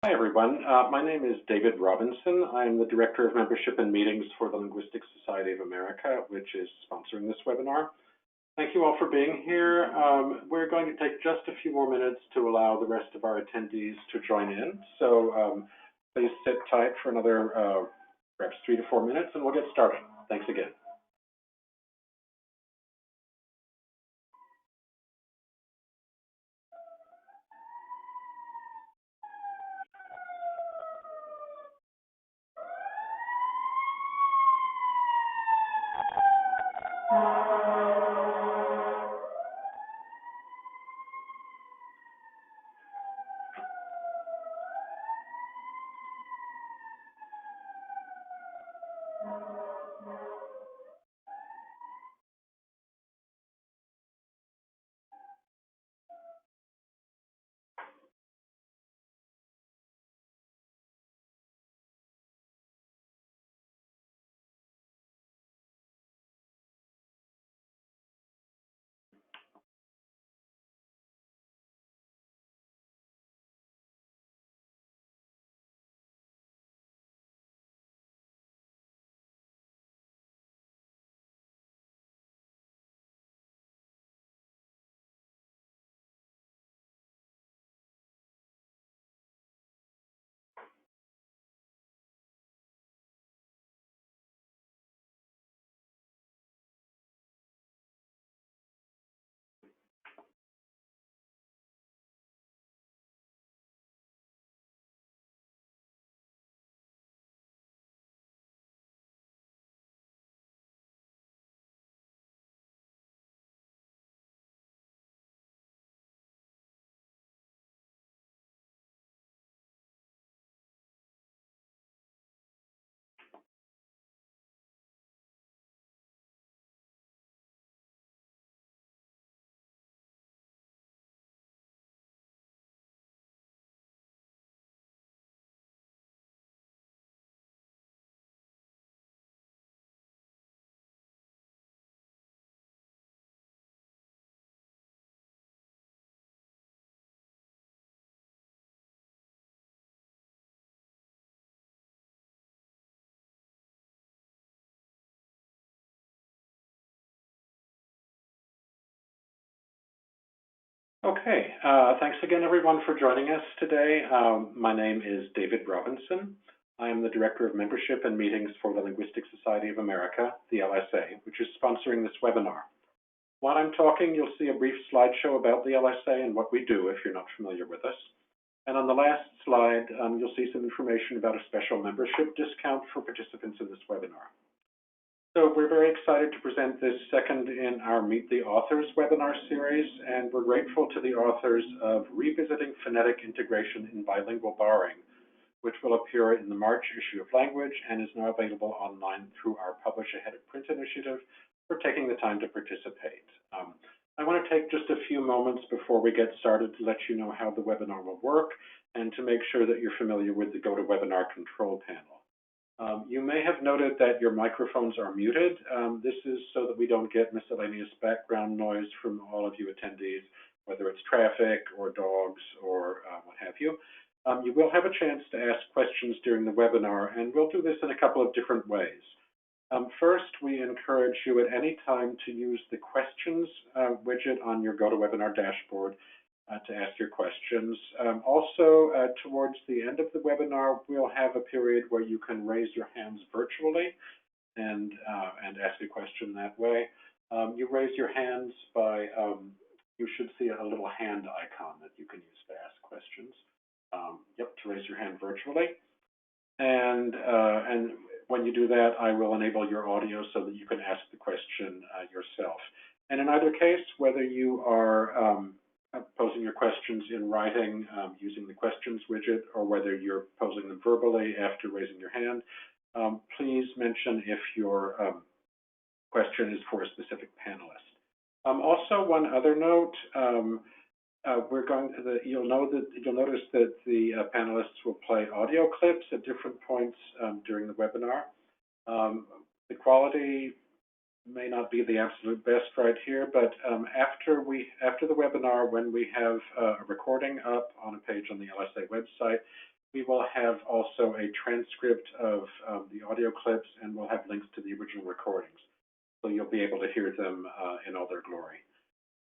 Hi, everyone. My name is David Robinson. I'm the Director of Membership and Meetings for the Linguistic Society of America, which is sponsoring this webinar. Thank you all for being here. We're going to take just a few more minutes to allow the rest of our attendees to join in. So please sit tight for another perhaps 3 to 4 minutes, and we'll get started. Thanks again. Okay, thanks again, everyone, for joining us today. My name is David Robinson. I am the Director of Membership and Meetings for the Linguistic Society of America, the LSA, which is sponsoring this webinar. While I'm talking, you'll see a brief slideshow about the LSA and what we do if you're not familiar with us. And on the last slide, you'll see some information about a special membership discount for participants in this webinar. So we're very excited to present this second in our Meet the Authors webinar series, and we're grateful to the authors of Revisiting Phonetic Integration in Bilingual Borrowing, which will appear in the March issue of Language and is now available online through our Publish Ahead of Print initiative, for taking the time to participate. I want to take just a few moments before we get started to let you know how the webinar will work and to make sure that you're familiar with the GoToWebinar control panel. You may have noted that your microphones are muted. This is so that we don't get miscellaneous background noise from all of you attendees, whether it's traffic or dogs or what have you. You will have a chance to ask questions during the webinar, and we'll do this in a couple of different ways. First, we encourage you at any time to use the questions widget on your GoToWebinar dashboard to ask your questions. Also, towards the end of the webinar, we'll have a period where you can raise your hands virtually and ask a question that way. You raise your hands by, you should see a little hand icon that you can use to ask questions. To raise your hand virtually. And when you do that, I will enable your audio so that you can ask the question yourself. And in either case, whether you are posing your questions in writing using the questions widget, or whether you're posing them verbally after raising your hand, please mention if your question is for a specific panelist. Also, one other note, you'll notice that the panelists will play audio clips at different points during the webinar. The quality may not be the absolute best right here, but after the webinar, when we have a recording up on a page on the LSA website, We will have also a transcript of the audio clips, and we'll have links to the original recordings. So you'll be able to hear them in all their glory.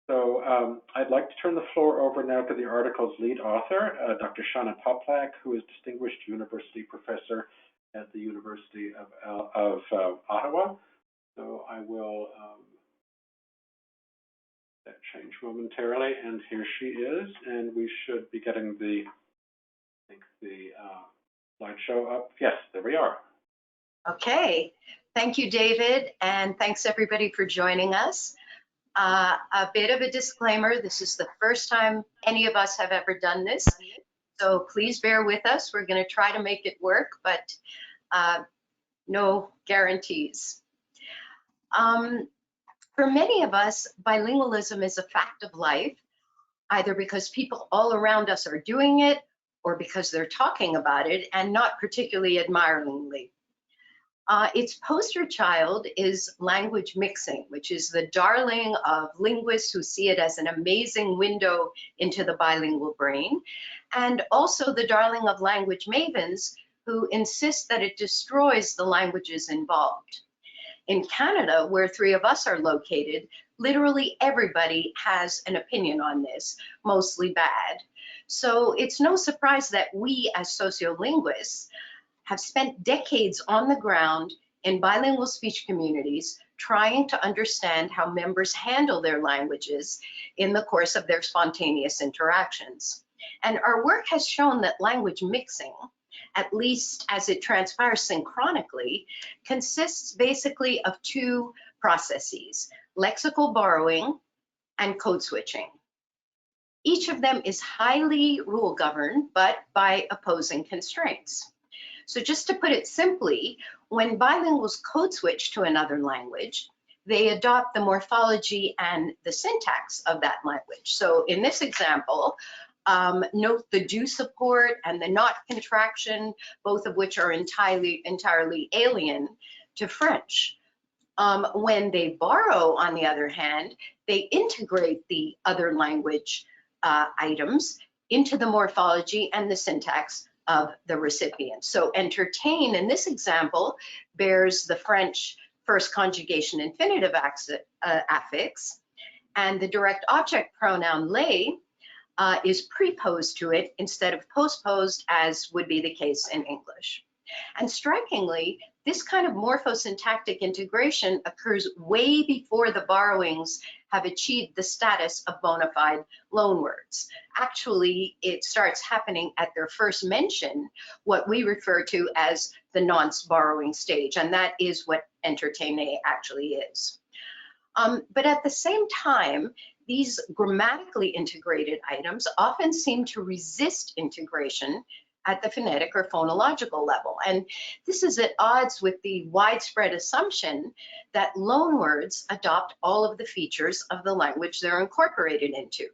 So I'd like to turn the floor over now to the article's lead author, Dr. Shauna Poplak, who is Distinguished University Professor at the University of Ottawa. So I will that change momentarily, and here she is, and we should be getting the, I think the slideshow up. Yes, there we are. Okay, thank you, David, and thanks everybody for joining us. A bit of a disclaimer, this is the first time any of us have ever done this, so please bear with us. We're going to try to make it work, but no guarantees. For many of us, bilingualism is a fact of life, either because people all around us are doing it or because they're talking about it, and not particularly admiringly. Its poster child is language mixing, which is the darling of linguists who see it as an amazing window into the bilingual brain, and also the darling of language mavens who insist that it destroys the languages involved. In Canada, where three of us are located, literally everybody has an opinion on this, mostly bad. So it's no surprise that we as sociolinguists have spent decades on the ground in bilingual speech communities trying to understand how members handle their languages in the course of their spontaneous interactions. And our work has shown that language mixing, at least as it transpires synchronically, consists basically of two processes: lexical borrowing and code switching. Each of them is highly rule governed, but by opposing constraints. So just to put it simply, when bilinguals code switch to another language, they adopt the morphology and the syntax of that language. So in this example, note the do support and the not contraction, both of which are entirely alien to French. When they borrow, on the other hand, they integrate the other language items into the morphology and the syntax of the recipient. So entertain, in this example, bears the French first conjugation infinitive affix, and the direct object pronoun lay is preposed to it instead of postposed, as would be the case in English. And strikingly, this kind of morphosyntactic integration occurs way before the borrowings have achieved the status of bona fide loanwords. Actually, it starts happening at their first mention, what we refer to as the nonce borrowing stage, and that is what entertainer actually is. But at the same time, these grammatically integrated items often seem to resist integration at the phonetic or phonological level. And this is at odds with the widespread assumption that loanwords adopt all of the features of the language they're incorporated into.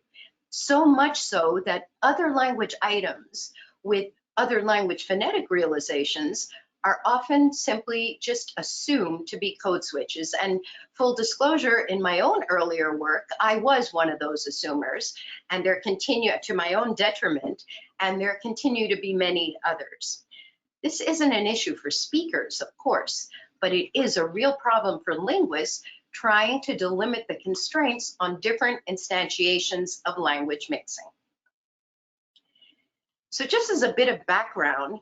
So much so that other language items with other language phonetic realizations are often simply just assumed to be code switches. And full disclosure, in my own earlier work, I was one of those assumers, and there continue, to my own detriment, and there continue to be many others. This isn't an issue for speakers, of course, but it is a real problem for linguists trying to delimit the constraints on different instantiations of language mixing. So just as a bit of background,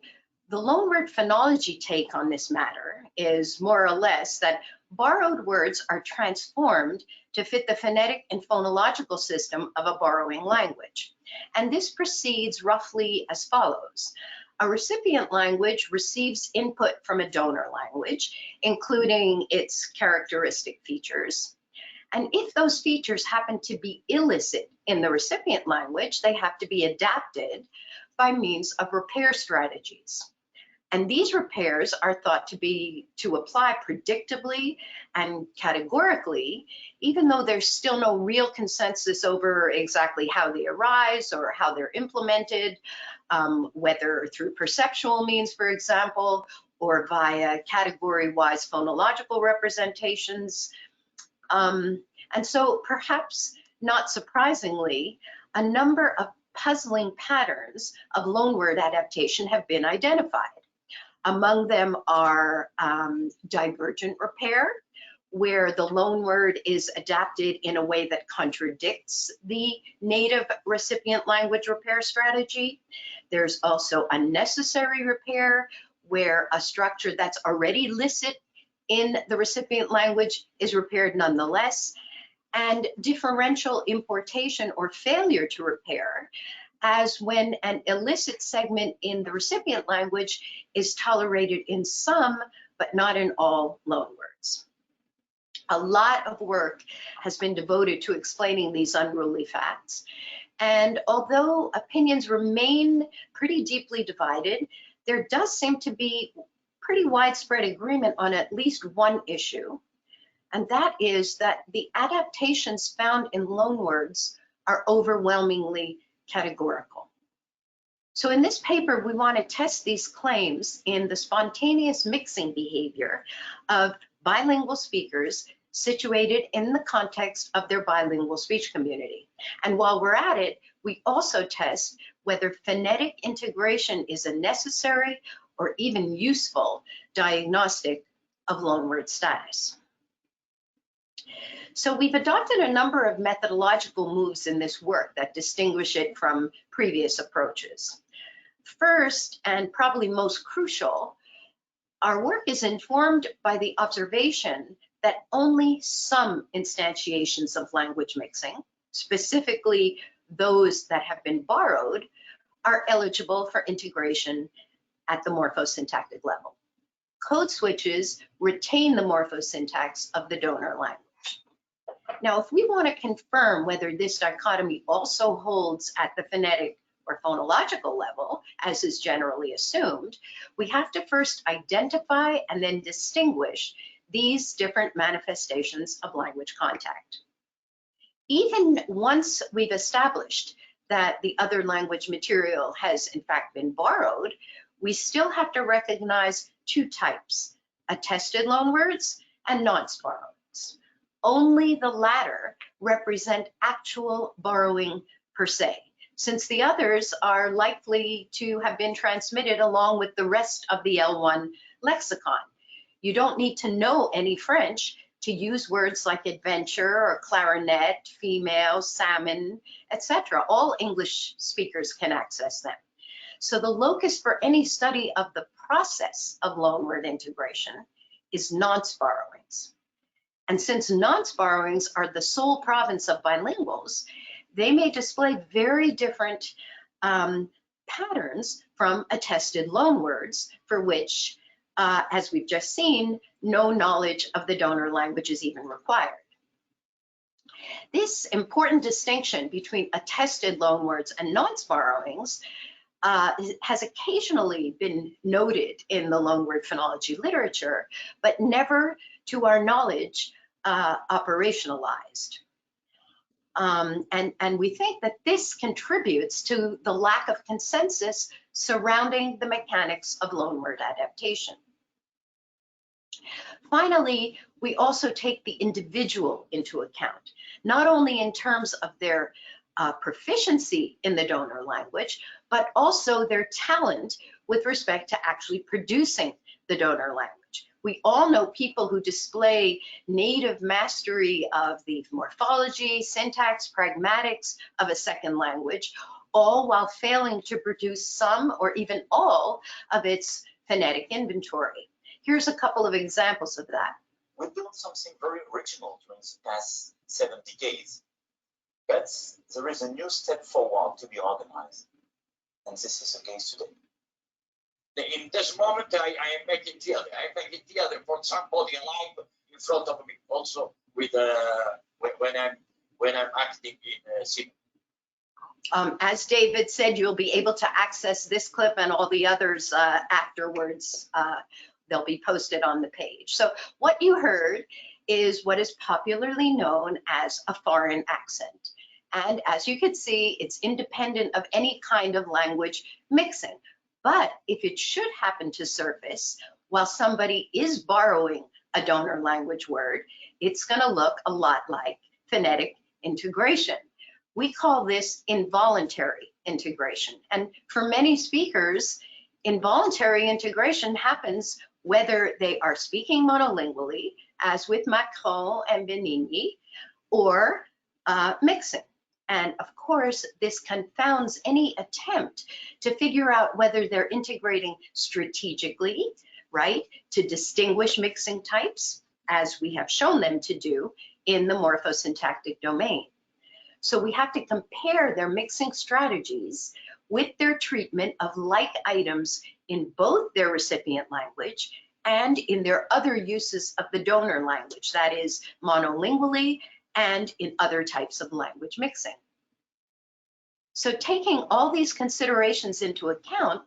the loanword phonology take on this matter is more or less that borrowed words are transformed to fit the phonetic and phonological system of a borrowing language. And this proceeds roughly as follows. A recipient language receives input from a donor language, including its characteristic features. And if those features happen to be illicit in the recipient language, they have to be adapted by means of repair strategies. And these repairs are thought to apply predictably and categorically, even though there's still no real consensus over exactly how they arise or how they're implemented, whether through perceptual means, for example, or via category-wise phonological representations. And so perhaps not surprisingly, a number of puzzling patterns of loanword adaptation have been identified. Among them are divergent repair, where the loanword is adapted in a way that contradicts the native recipient language repair strategy. There's also unnecessary repair, where a structure that's already licit in the recipient language is repaired nonetheless, and differential importation or failure to repair, as when an illicit segment in the recipient language is tolerated in some, but not in all loanwords. A lot of work has been devoted to explaining these unruly facts. And although opinions remain pretty deeply divided, there does seem to be pretty widespread agreement on at least one issue, and that is that the adaptations found in loanwords are overwhelmingly categorical. So in this paper, we want to test these claims in the spontaneous mixing behavior of bilingual speakers situated in the context of their bilingual speech community. And while we're at it, we also test whether phonetic integration is a necessary or even useful diagnostic of loanword status. So we've adopted a number of methodological moves in this work that distinguish it from previous approaches. First, and probably most crucial, our work is informed by the observation that only some instantiations of language mixing, specifically those that have been borrowed, are eligible for integration at the morphosyntactic level. Code switches retain the morphosyntax of the donor language. Now, if we want to confirm whether this dichotomy also holds at the phonetic or phonological level, as is generally assumed, we have to first identify and then distinguish these different manifestations of language contact. Even once we've established that the other language material has in fact been borrowed, we still have to recognize two types, attested loanwords and nonce borrowings. Only the latter represent actual borrowing per se, since the others are likely to have been transmitted along with the rest of the L1 lexicon. You don't need to know any French to use words like adventure or clarinet, female, salmon, etc. All English speakers can access them. So the locus for any study of the process of loanword integration is nonce borrowings. And since nonce borrowings are the sole province of bilinguals, they may display very different patterns from attested loanwords, for which, as we've just seen, no knowledge of the donor language is even required. This important distinction between attested loanwords and nonce borrowings has occasionally been noted in the loanword phonology literature, but never, to our knowledge, operationalized. And we think that this contributes to the lack of consensus surrounding the mechanics of loanword adaptation. Finally, we also take the individual into account, not only in terms of their proficiency in the donor language, but also their talent with respect to actually producing the donor language. We all know people who display native mastery of the morphology, syntax, pragmatics of a second language, all while failing to produce some or even all of its phonetic inventory. Here's a couple of examples of that. We've built something very original during the past 7 decades, but there is a new step forward to be organized, and this is the case today. In this moment, I make it clear. I make it clear that for somebody alive in front of me, also with when I'm acting in cinema. As David said, you'll be able to access this clip and all the others afterwards. They'll be posted on the page. So what you heard is what is popularly known as a foreign accent. And as you can see, it's independent of any kind of language mixing. But if it should happen to surface while somebody is borrowing a donor language word, it's going to look a lot like phonetic integration, We call this involuntary integration. And for many speakers, involuntary integration happens whether they are speaking monolingually, as with Macron and Benigni, or mixing. And of course, this confounds any attempt to figure out whether they're integrating strategically, right, to distinguish mixing types, as we have shown them to do in the morphosyntactic domain. So we have to compare their mixing strategies with their treatment of like items in both their recipient language and in their other uses of the donor language, that is monolingually and in other types of language mixing. So taking all these considerations into account,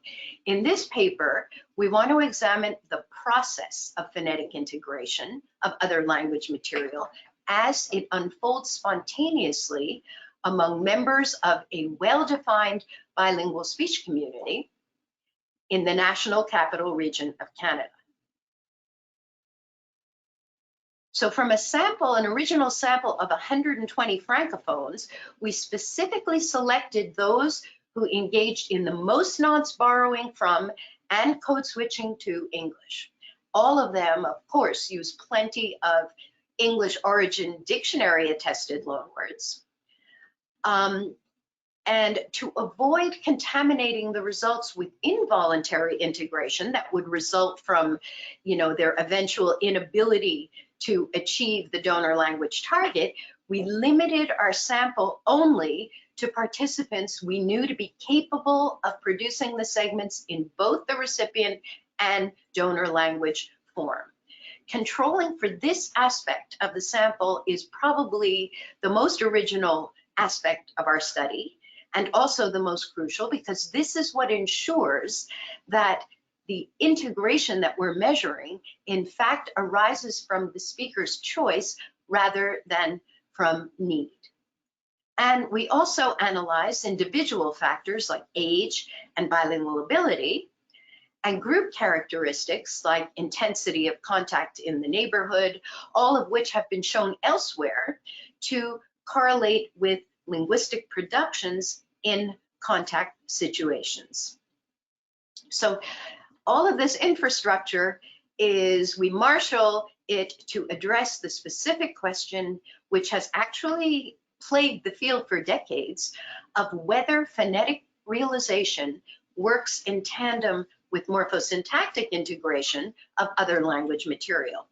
in this paper, we want to examine the process of phonetic integration of other language material as it unfolds spontaneously among members of a well-defined bilingual speech community in the National Capital Region of Canada. So from a sample, an original sample of 120 francophones, we specifically selected those who engaged in the most nonce borrowing from and code switching to English. All of them, of course, use plenty of English origin dictionary attested loanwords. And to avoid contaminating the results with involuntary integration that would result from, their eventual inability to achieve the donor language target, we limited our sample only to participants we knew to be capable of producing the segments in both the recipient and donor language form. Controlling for this aspect of the sample is probably the most original aspect of our study, and also the most crucial, because this is what ensures that the integration that we're measuring, in fact, arises from the speaker's choice rather than from need. And we also analyzed individual factors like age and bilingual ability, and group characteristics like intensity of contact in the neighborhood, all of which have been shown elsewhere to correlate with linguistic productions in contact situations. So all of this infrastructure is, we marshal it to address the specific question, which has actually plagued the field for decades, of whether phonetic realization works in tandem with morphosyntactic integration of other language material.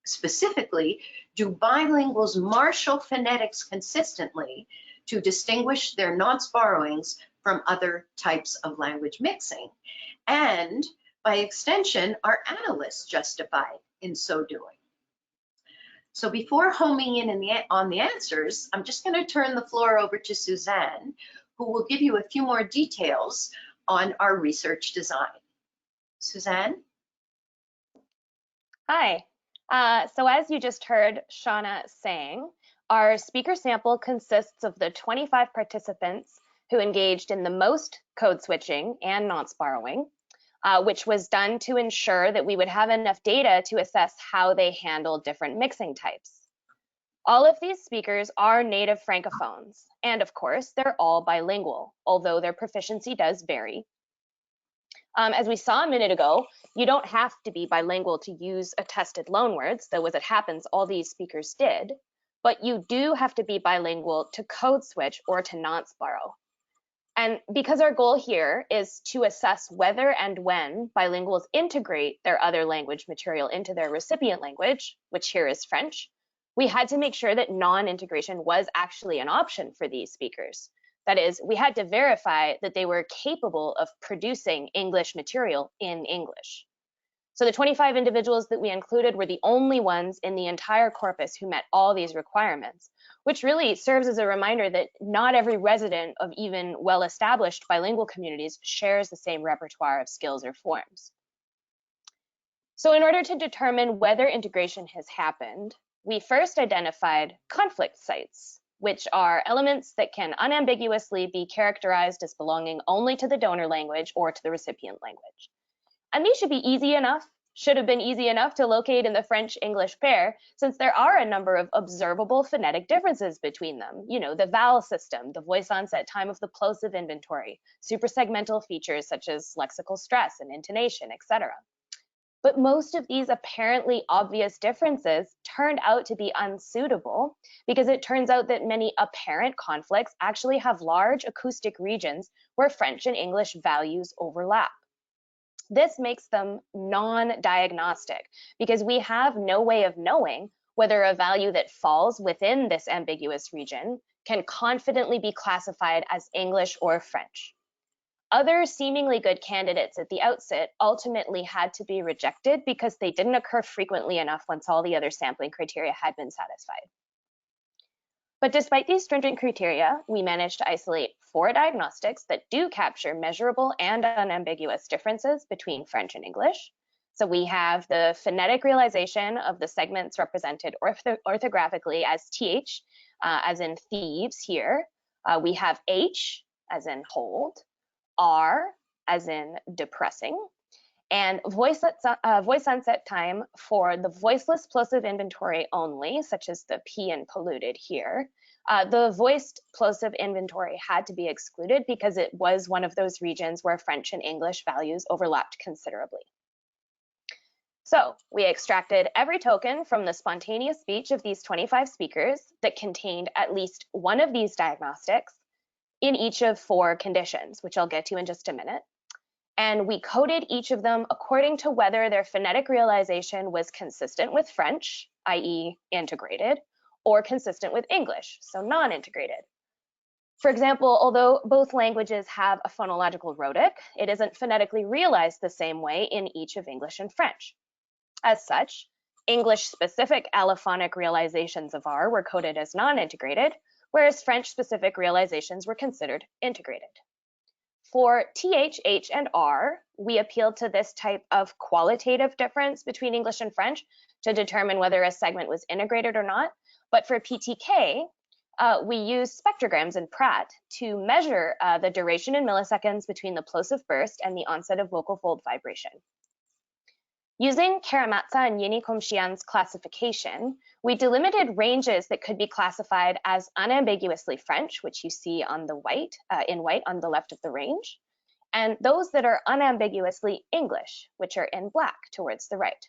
Specifically, do bilinguals marshal phonetics consistently to distinguish their nonce borrowings from other types of language mixing? And by extension, are analysts justified in so doing? So before homing in on the answers, I'm just going to turn the floor over to Suzanne, who will give you a few more details on our research design. Suzanne? Hi. So as you just heard Shauna saying, our speaker sample consists of the 25 participants who engaged in the most code switching and nonce borrowing, which was done to ensure that we would have enough data to assess how they handle different mixing types. All of these speakers are native francophones, and of course, they're all bilingual, although their proficiency does vary. As we saw a minute ago, you don't have to be bilingual to use attested loanwords, though as it happens, all these speakers did, but you do have to be bilingual to code switch or to nonce borrow. And because our goal here is to assess whether and when bilinguals integrate their other language material into their recipient language, which here is French, we had to make sure that non-integration was actually an option for these speakers. That is, we had to verify that they were capable of producing English material in English. So the 25 individuals that we included were the only ones in the entire corpus who met all these requirements, which really serves as a reminder that not every resident of even well-established bilingual communities shares the same repertoire of skills or forms. So in order to determine whether integration has happened, we first identified conflict sites, which are elements that can unambiguously be characterized as belonging only to the donor language or to the recipient language. And these should be easy enough should have been easy enough to locate in the French-English pair, since there are a number of observable phonetic differences between them. You know, the vowel system, the voice onset time of the plosive inventory, suprasegmental features such as lexical stress and intonation, etc. But most of these apparently obvious differences turned out to be unsuitable because it turns out that many apparent conflicts actually have large acoustic regions where French and English values overlap. This makes them non-diagnostic because we have no way of knowing whether a value that falls within this ambiguous region can confidently be classified as English or French. Other seemingly good candidates at the outset ultimately had to be rejected because they didn't occur frequently enough once all the other sampling criteria had been satisfied. But despite these stringent criteria, we managed to isolate 4 diagnostics that do capture measurable and unambiguous differences between French and English. So we have the phonetic realization of the segments represented orthographically as TH, as in thieves here. We have H, as in hold, R, as in depressing, and voice onset time for the voiceless plosive inventory only, such as the P and polluted here. The voiced plosive inventory had to be excluded because it was one of those regions where French and English values overlapped considerably. So we extracted every token from the spontaneous speech of these 25 speakers that contained at least one of these diagnostics in each of 4 conditions, which I'll get to in just a minute. And we coded each of them according to whether their phonetic realization was consistent with French, i.e. integrated, or consistent with English, so non-integrated. For example, although both languages have a phonological rhotic, it isn't phonetically realized the same way in each of English and French. As such, English-specific allophonic realizations of R were coded as non-integrated, whereas French-specific realizations were considered integrated. For TH, H, and R, we appealed to this type of qualitative difference between English and French to determine whether a segment was integrated or not. But for PTK, we used spectrograms in Pratt to measure the duration in milliseconds between the plosive burst and the onset of vocal fold vibration. Using Karamatsa and Yenikomshian's classification, we delimited ranges that could be classified as unambiguously French, which you see on the white, in white on the left of the range, and those that are unambiguously English, which are in black towards the right.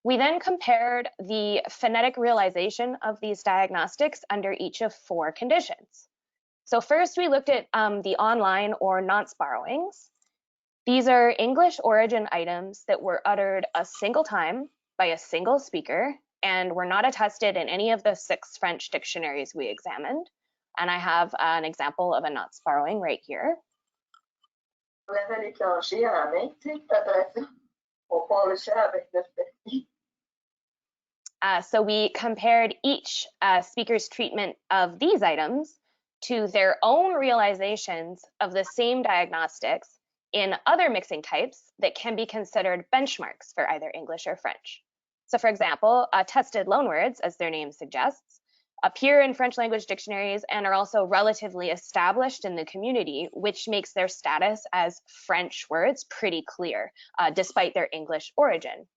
We then compared the phonetic realization of these diagnostics under each of 4 conditions. So first we looked at the online or nonce borrowings. These are English origin items that were uttered a single time by a single speaker and were not attested in any of the 6 French dictionaries we examined. And I have an example of a nonce borrowing right here. So we compared each speaker's treatment of these items to their own realizations of the same diagnostics in other mixing types that can be considered benchmarks for either English or French. So for example, attested loanwords, as their name suggests, appear in French language dictionaries and are also relatively established in the community, which makes their status as French words pretty clear, despite their English origin.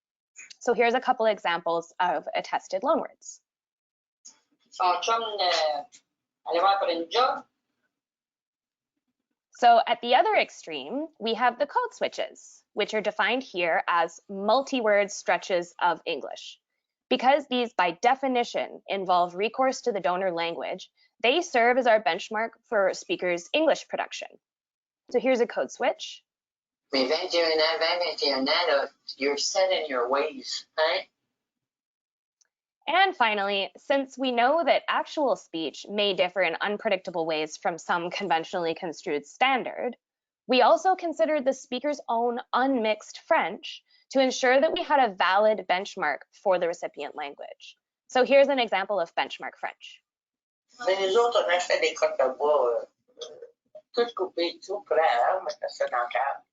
So here's a couple examples of attested loanwords. So at the other extreme, we have the code switches, which are defined here as multi-word stretches of English. Because these, by definition, involve recourse to the donor language, they serve as our benchmark for speakers' English production. So here's a code switch. You're set in your ways, right? And finally, since we know that actual speech may differ in unpredictable ways from some conventionally construed standard, we also considered the speaker's own unmixed French to ensure that we had a valid benchmark for the recipient language. So here's an example of benchmark French. Mais les autres, on achetait des cotes de bois, toutes coupées, tout prêt, on mettait ça dans le cadre.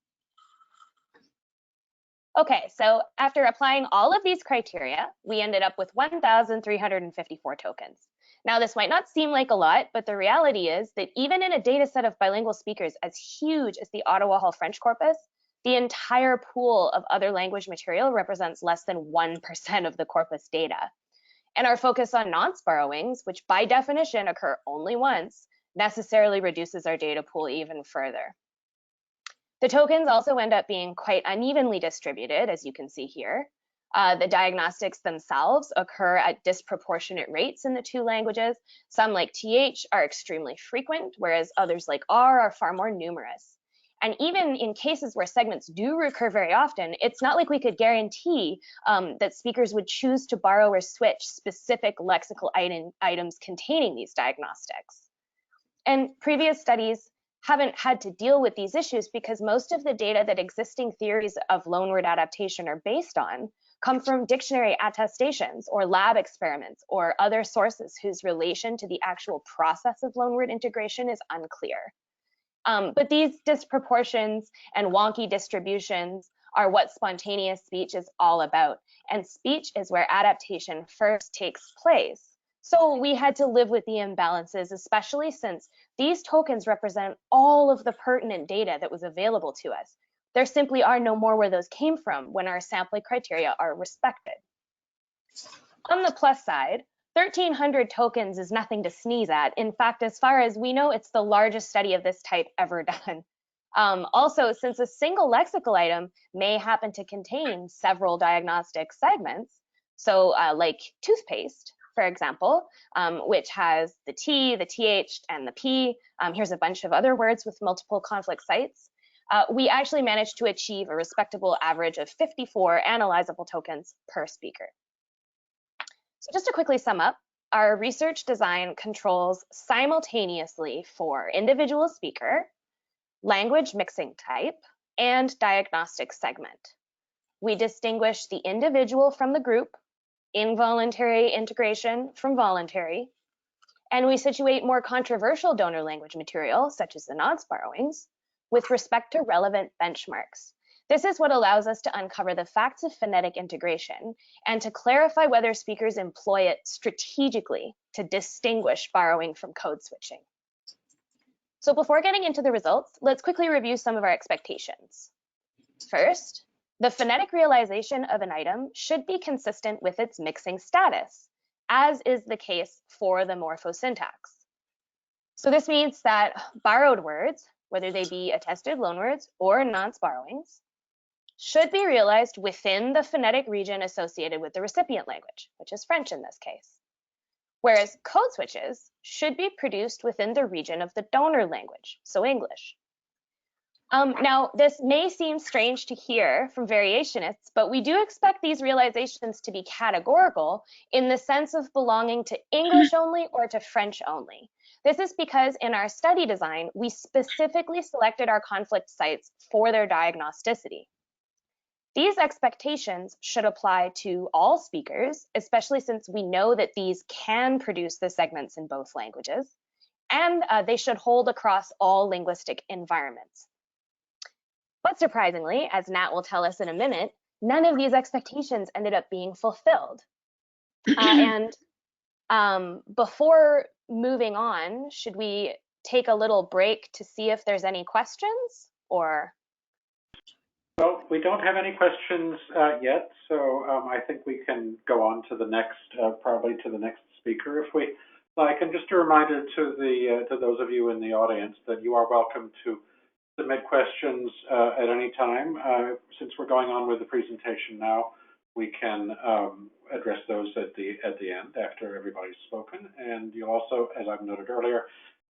Okay, so after applying all of these criteria, we ended up with 1,354 tokens. Now, this might not seem like a lot, but the reality is that even in a data set of bilingual speakers as huge as the Ottawa Hall French corpus, the entire pool of other language material represents less than 1% of the corpus data. And our focus on nonce borrowings, which by definition occur only once, necessarily reduces our data pool even further. The tokens also end up being quite unevenly distributed, as you can see here. The diagnostics themselves occur at disproportionate rates in the two languages. Some, like TH, are extremely frequent, whereas others, like R, are far more numerous. And even in cases where segments do recur very often, it's not like we could guarantee that speakers would choose to borrow or switch specific lexical items containing these diagnostics. And previous studies haven't had to deal with these issues because most of the data that existing theories of loanword adaptation are based on come from dictionary attestations or lab experiments or other sources whose relation to the actual process of loanword integration is unclear. But these disproportions and wonky distributions are what spontaneous speech is all about. And speech is where adaptation first takes place. So we had to live with the imbalances, especially since these tokens represent all of the pertinent data that was available to us. There simply are no more where those came from when our sampling criteria are respected. On the plus side, 1,300 tokens is nothing to sneeze at. In fact, as far as we know, it's the largest study of this type ever done. Also, since a single lexical item may happen to contain several diagnostic segments, so like toothpaste, for example, which has the T, the TH, and the P. Here's a bunch of other words with multiple conflict sites. We actually managed to achieve a respectable average of 54 analyzable tokens per speaker. So just to quickly sum up, our research design controls simultaneously for individual speaker, language mixing type, and diagnostic segment. We distinguish the individual from the group, involuntary integration from voluntary, and we situate more controversial donor language material, such as the nonce borrowings, with respect to relevant benchmarks. This is what allows us to uncover the facts of phonetic integration and to clarify whether speakers employ it strategically to distinguish borrowing from code switching. So before getting into the results, let's quickly review some of our expectations. First, the phonetic realization of an item should be consistent with its mixing status, as is the case for the morphosyntax. So this means that borrowed words, whether they be attested loanwords or nonce borrowings, should be realized within the phonetic region associated with the recipient language, which is French in this case. Whereas code switches should be produced within the region of the donor language, so English. Now, this may seem strange to hear from variationists, but we do expect these realizations to be categorical in the sense of belonging to English only or to French only. This is because in our study design, we specifically selected our conflict sites for their diagnosticity. These expectations should apply to all speakers, especially since we know that these can produce the segments in both languages, and they should hold across all linguistic environments. But surprisingly, as Nat will tell us in a minute, none of these expectations ended up being fulfilled. Before moving on, should we take a little break to see if there's any questions, or? Well, we don't have any questions yet, so I think we can go on to the next, probably to the next speaker if we like. And just a reminder to those of you in the audience that you are welcome to submit questions at any time. Since we're going on with the presentation now, we can address those at the end after everybody's spoken. And you'll also, as I've noted earlier,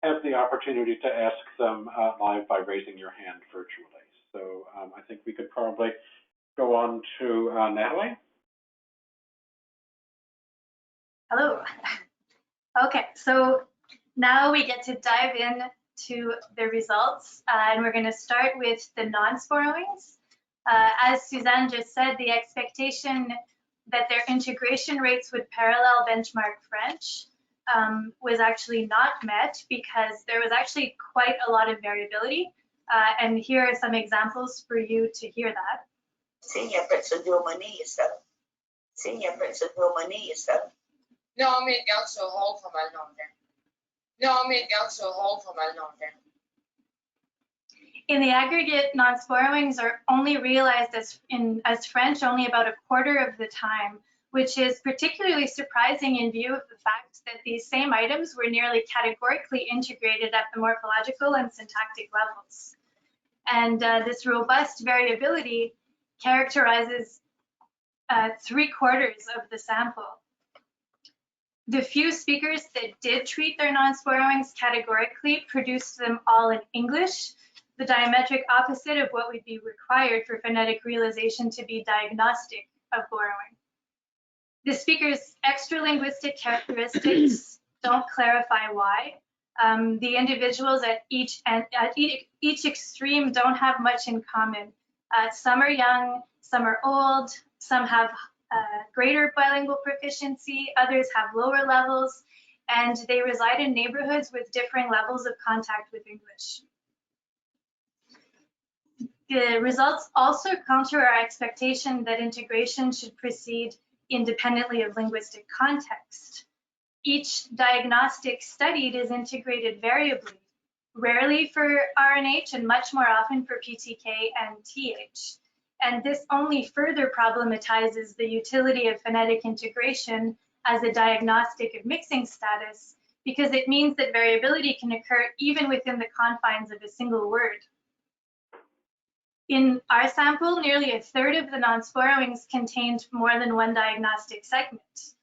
have the opportunity to ask them live by raising your hand virtually. So I think we could probably go on to Natalie. Hello. Okay, so now we get to dive in to the results, and we're going to start with the nonce borrowings. As Suzanne just said, the expectation that their integration rates would parallel benchmark French was actually not met because there was actually quite a lot of variability. And here are some examples for you to hear that. Non, mais regarde ce rôle comme un longtemps. Non, mais regarde ce rôle comme un longtemps. In the aggregate, nonce borrowings are only realized as French only about a quarter of the time, which is particularly surprising in view of the fact that these same items were nearly categorically integrated at the morphological and syntactic levels. And this robust variability characterizes 3/4 of the sample. The few speakers that did treat their nonce borrowings categorically produced them all in English, the diametric opposite of what would be required for phonetic realization to be diagnostic of borrowing. The speaker's extra-linguistic characteristics don't clarify why. The individuals at each extreme don't have much in common. Some are young, some are old, some have greater bilingual proficiency, others have lower levels, and they reside in neighborhoods with differing levels of contact with English. The results also counter our expectation that integration should proceed independently of linguistic context. Each diagnostic studied is integrated variably, rarely for RNH and much more often for PTK and TH. And this only further problematizes the utility of phonetic integration as a diagnostic of mixing status, because it means that variability can occur even within the confines of a single word. In our sample, nearly 1/3 of the nonce borrowings contained more than one diagnostic segment.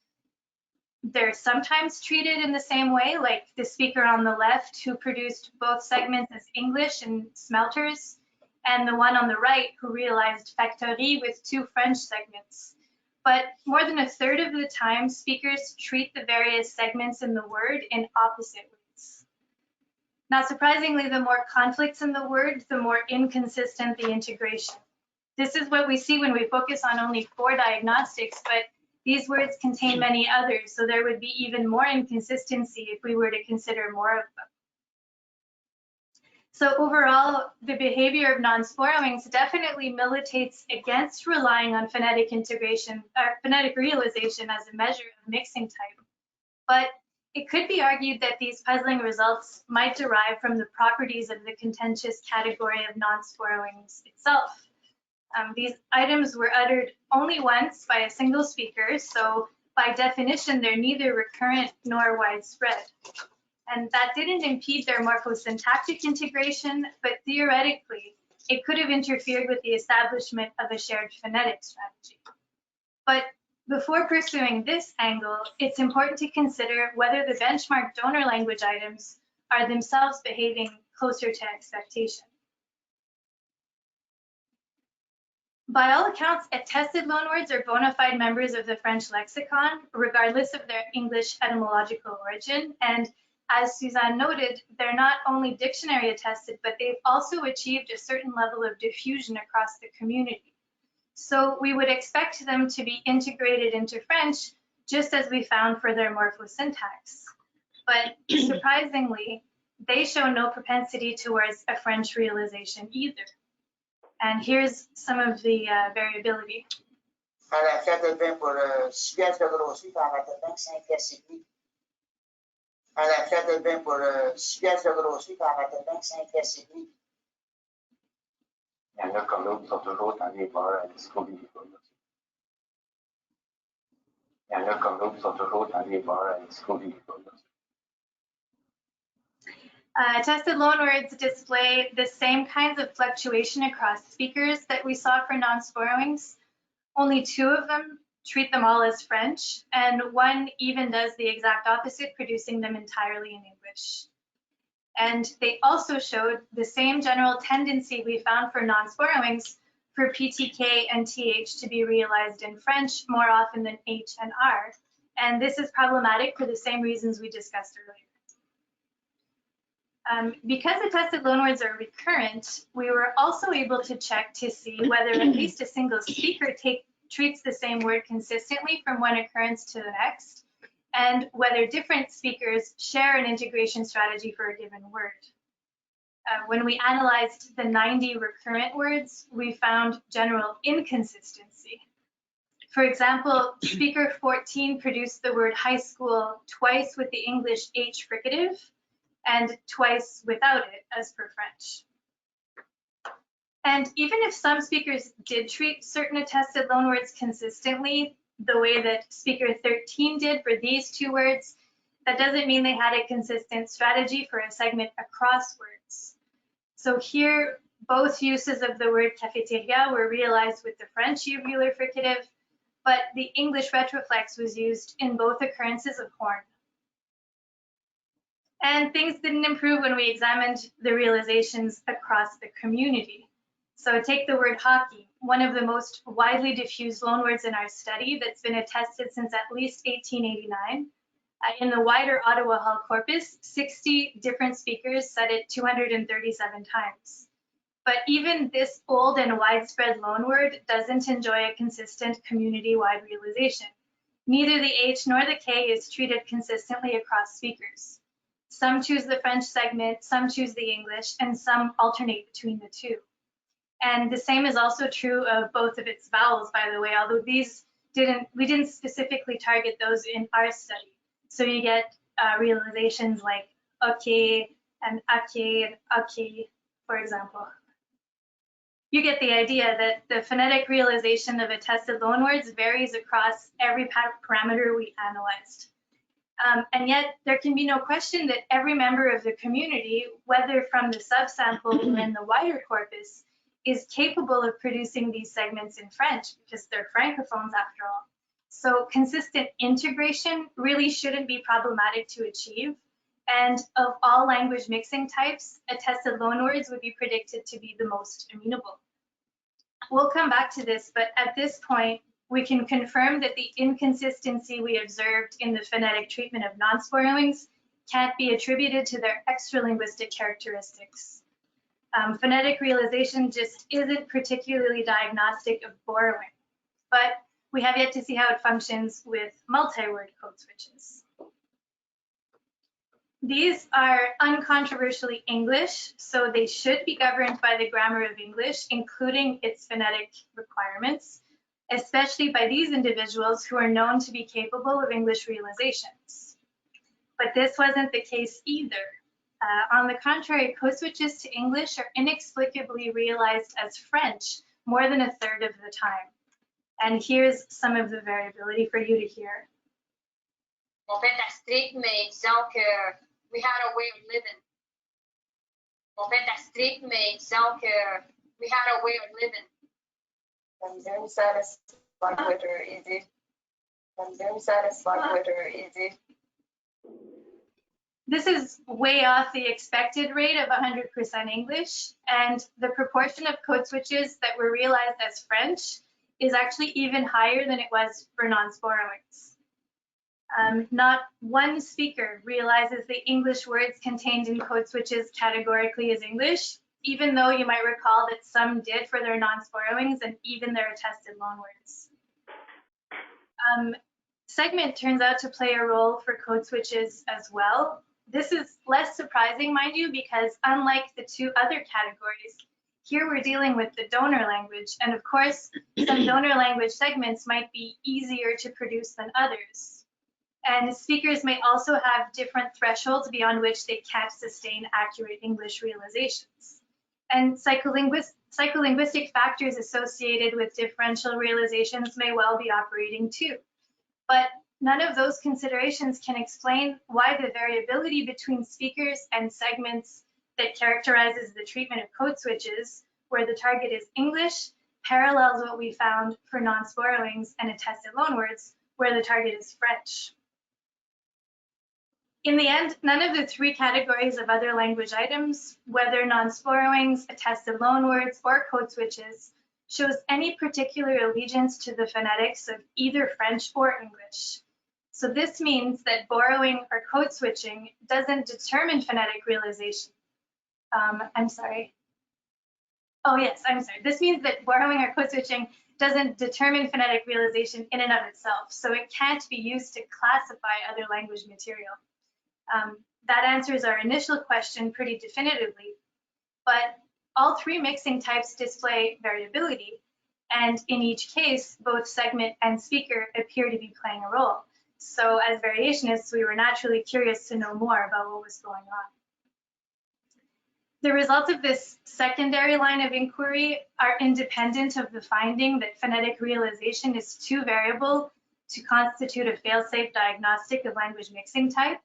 They're sometimes treated in the same way, like the speaker on the left who produced both segments as English and smelters, and the one on the right who realized factory with 2 French segments. But more than 1/3 of the time, speakers treat the various segments in the word in opposite ways. Not surprisingly, the more conflicts in the word, the more inconsistent the integration. This is what we see when we focus on only 4 diagnostics, but these words contain many others, so there would be even more inconsistency if we were to consider more of them. So overall, the behavior of nonce borrowings definitely militates against relying on phonetic integration or phonetic realization as a measure of mixing type. But it could be argued that these puzzling results might derive from the properties of the contentious category of nonce borrowings itself. These items were uttered only once by a single speaker, so by definition, they're neither recurrent nor widespread. And that didn't impede their morphosyntactic integration, but theoretically, it could have interfered with the establishment of a shared phonetic strategy. But before pursuing this angle, it's important to consider whether the benchmark donor language items are themselves behaving closer to expectation. By all accounts, attested loanwords are bona fide members of the French lexicon, regardless of their English etymological origin. And as Suzanne noted, they're not only dictionary attested, but they've also achieved a certain level of diffusion across the community. So we would expect them to be integrated into French, just as we found for their morphosyntax. But surprisingly, they show no propensity towards a French realization either. And here's some of the variability. À la fête de vin pour 6 piastres de grossi, par la 25 piastres et demi. À la fête de vin pour 6 piastres de grossi, par la 25 piastres et demi. Il y en a comme l'autre qui sont toujours dans les bars à disco bilingual. Il y en a comme l'autre qui sont toujours dans les bars à disco bilingual. Attested loanwords display the same kinds of fluctuation across speakers that we saw for nonce borrowings. Only 2 of them treat them all as French, and 1 even does the exact opposite, producing them entirely in English. And they also showed the same general tendency we found for nonce borrowings for PTK and TH to be realized in French more often than H and R. And this is problematic for the same reasons we discussed earlier. Because attested loanwords are recurrent, we were also able to check to see whether at least a single speaker treats the same word consistently from one occurrence to the next, and whether different speakers share an integration strategy for a given word. When we analyzed the 90 recurrent words, we found general inconsistency. For example, speaker 14 produced the word high school twice with the English H fricative, and twice without it, as per French. And even if some speakers did treat certain attested loanwords consistently, the way that speaker 13 did for these two words, that doesn't mean they had a consistent strategy for a segment across words. So here, both uses of the word cafeteria were realized with the French uvular fricative, but the English retroflex was used in both occurrences of horn. And things didn't improve when we examined the realizations across the community. So take the word hockey, one of the most widely diffused loanwords in our study that's been attested since at least 1889. In the wider Ottawa Hall corpus, 60 different speakers said it 237 times. But even this old and widespread loanword doesn't enjoy a consistent community-wide realization. Neither the H nor the K is treated consistently across speakers. Some choose the French segment, some choose the English, and some alternate between the two. And the same is also true of both of its vowels, by the way, although we didn't specifically target those in our study. So you get realizations like okay and ake and ake, for example. You get the idea that the phonetic realization of attested loanwords varies across every parameter we analyzed. And yet there can be no question that every member of the community, whether from the subsample or in the wider corpus, is capable of producing these segments in French because they're francophones after all. So consistent integration really shouldn't be problematic to achieve. And of all language mixing types, attested loanwords would be predicted to be the most amenable. We'll come back to this, but at this point, we can confirm that the inconsistency we observed in the phonetic treatment of nonce borrowings can't be attributed to their extralinguistic characteristics. Phonetic realization just isn't particularly diagnostic of borrowing, but we have yet to see how it functions with multi-word code switches. These are uncontroversially English, so they should be governed by the grammar of English, including its phonetic requirements, especially by these individuals who are known to be capable of English realizations. But this wasn't the case either. On the contrary, code switches to English are inexplicably realized as French more than a third of the time. And here's some of the variability for you to hear. Mon père est strict, mais disons que we had a way of living. Mon père est strict, mais disons que we had a way of living. I'm very satisfied with her, is it? I'm very satisfied with her, is it? This is way off the expected rate of 100% English, and the proportion of code switches that were realized as French is actually even higher than it was for nonce borrowings. Not one speaker realizes the English words contained in code switches categorically as English, even though you might recall that some did for their nonce borrowings and even their attested loanwords. Segment turns out to play a role for code switches as well. This is less surprising, mind you, because unlike the two other categories, here we're dealing with the donor language. And of course, some donor language segments might be easier to produce than others. And speakers may also have different thresholds beyond which they can't sustain accurate English realizations. And psycholinguistic factors associated with differential realizations may well be operating too. But none of those considerations can explain why the variability between speakers and segments that characterizes the treatment of code switches, where the target is English, parallels what we found for nonce borrowings and attested loanwords, where the target is French. In the end, none of the three categories of other language items, whether nonce borrowings, attested loanwords, or code switches, shows any particular allegiance to the phonetics of either French or English. So this means that borrowing or code switching doesn't determine phonetic realization. This means that borrowing or code switching doesn't determine phonetic realization in and of itself. So it can't be used to classify other language material. That answers our initial question pretty definitively, but all three mixing types display variability, and in each case, both segment and speaker appear to be playing a role. So as variationists, we were naturally curious to know more about what was going on. The results of this secondary line of inquiry are independent of the finding that phonetic realization is too variable to constitute a fail-safe diagnostic of language mixing type,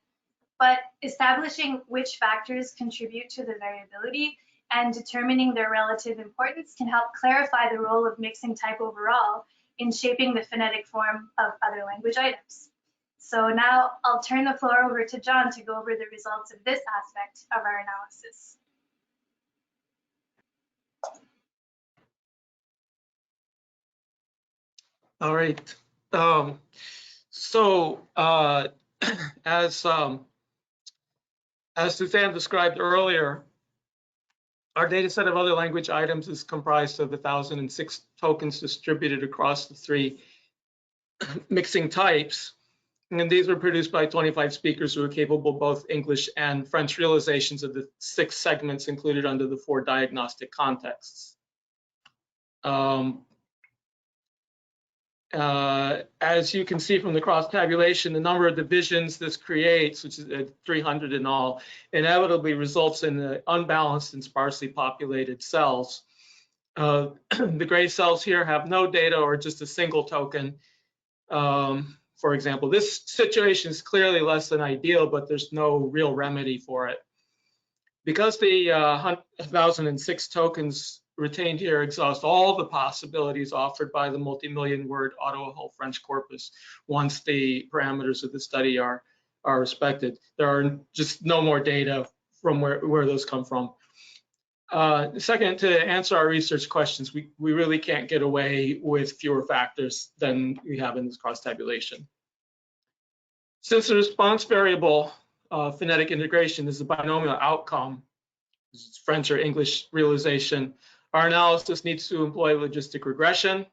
but establishing which factors contribute to the variability and determining their relative importance can help clarify the role of mixing type overall in shaping the phonetic form of other language items. So now I'll turn the floor over to John to go over the results of this aspect of our analysis. All right. As Suzanne described earlier, our data set of other language items is comprised of 1,006 tokens distributed across the 3 mixing types. And these were produced by 25 speakers who are capable of both English and French realizations of the 6 segments included under the 4 diagnostic contexts. As you can see from the cross tabulation, the number of divisions this creates, which is 300 in all, inevitably results in the unbalanced and sparsely populated cells. The gray cells here have no data or just a single token. For example, this situation is clearly less than ideal, but there's no real remedy for it. Because the 1,006 tokens retained here exhaust all the possibilities offered by the multi-million word auto-hull French corpus once the parameters of the study are respected. There are just no more data from where those come from. Second, to answer our research questions, we really can't get away with fewer factors than we have in this cross tabulation. Since the response variable phonetic integration is a binomial outcome, French or English realization, our analysis needs to employ logistic regression,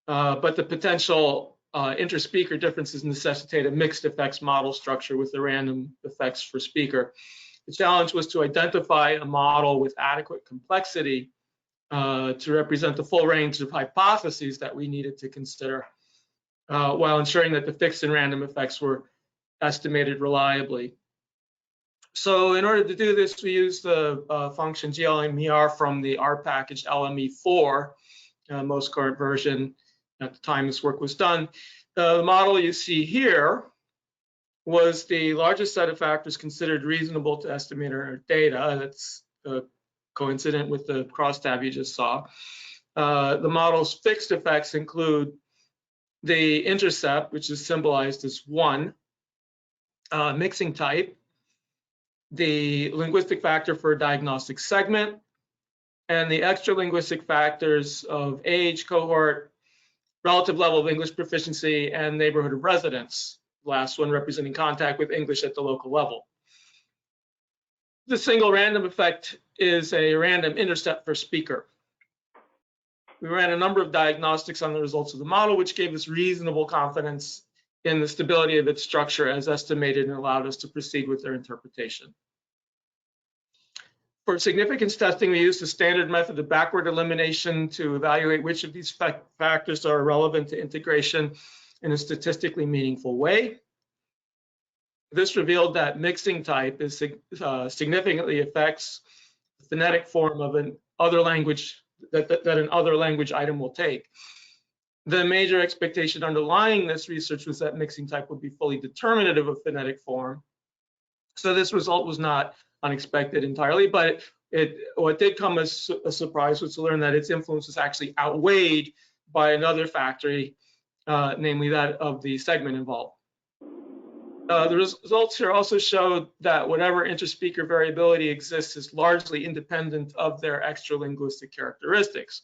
but the potential interspeaker differences necessitate a mixed effects model structure with the random effects for speaker. The challenge was to identify a model with adequate complexity to represent the full range of hypotheses that we needed to consider, while ensuring that the fixed and random effects were estimated reliably. So in order to do this, we used the function glmer from the R package LME4, most current version at the time this work was done. The model you see here was the largest set of factors considered reasonable to estimate our data. That's coincident with the crosstab you just saw. The model's fixed effects include the intercept, which is symbolized as 1, mixing type, the linguistic factor for a diagnostic segment, and the extra linguistic factors of age, cohort, relative level of English proficiency, and neighborhood of residence, the last one representing contact with English at the local level. The single random effect is a random intercept per speaker. We ran a number of diagnostics on the results of the model, which gave us reasonable confidence in the stability of its structure as estimated and allowed us to proceed with their interpretation. For significance testing, we used a standard method of backward elimination to evaluate which of these factors are relevant to integration in a statistically meaningful way. This revealed that mixing type is significantly affects the phonetic form of an other language that an other language item will take. The major expectation underlying this research was that mixing type would be fully determinative of phonetic form. So this result was not unexpected entirely, but what did come as a surprise was to learn that its influence was actually outweighed by another factor, namely that of the segment involved. The results here also showed that whatever interspeaker variability exists is largely independent of their extralinguistic characteristics.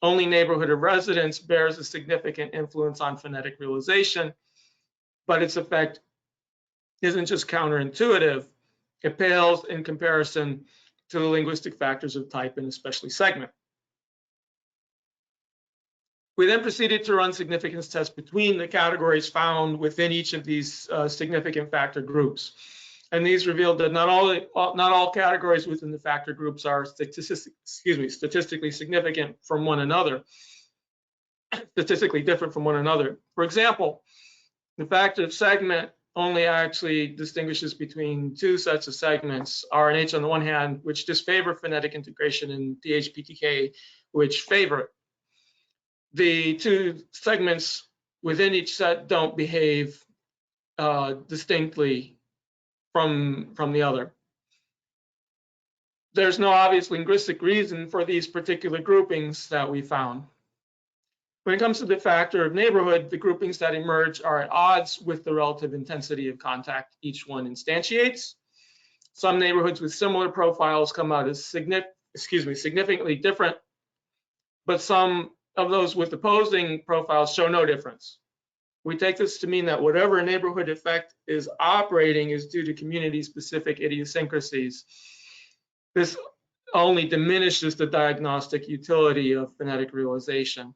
Only neighborhood of residence bears a significant influence on phonetic realization, but its effect isn't just counterintuitive. It pales in comparison to the linguistic factors of type and especially segment. We then proceeded to run significance tests between the categories found within each of these significant factor groups. And these revealed that not all categories within the factor groups are statistically significant from one another, statistically different from one another. For example, the factor of segment only actually distinguishes between two sets of segments, R and H on the one hand, which disfavor phonetic integration, and DH-PTK, which favor it. The two segments within each set don't behave distinctly from the other. There's no obvious linguistic reason for these particular groupings that we found. When it comes to the factor of neighborhood, the groupings that emerge are at odds with the relative intensity of contact each one instantiates. Some neighborhoods with similar profiles come out as significantly different, but some of those with opposing profiles show no difference. We take this to mean that whatever neighborhood effect is operating is due to community-specific idiosyncrasies. This only diminishes the diagnostic utility of phonetic realization.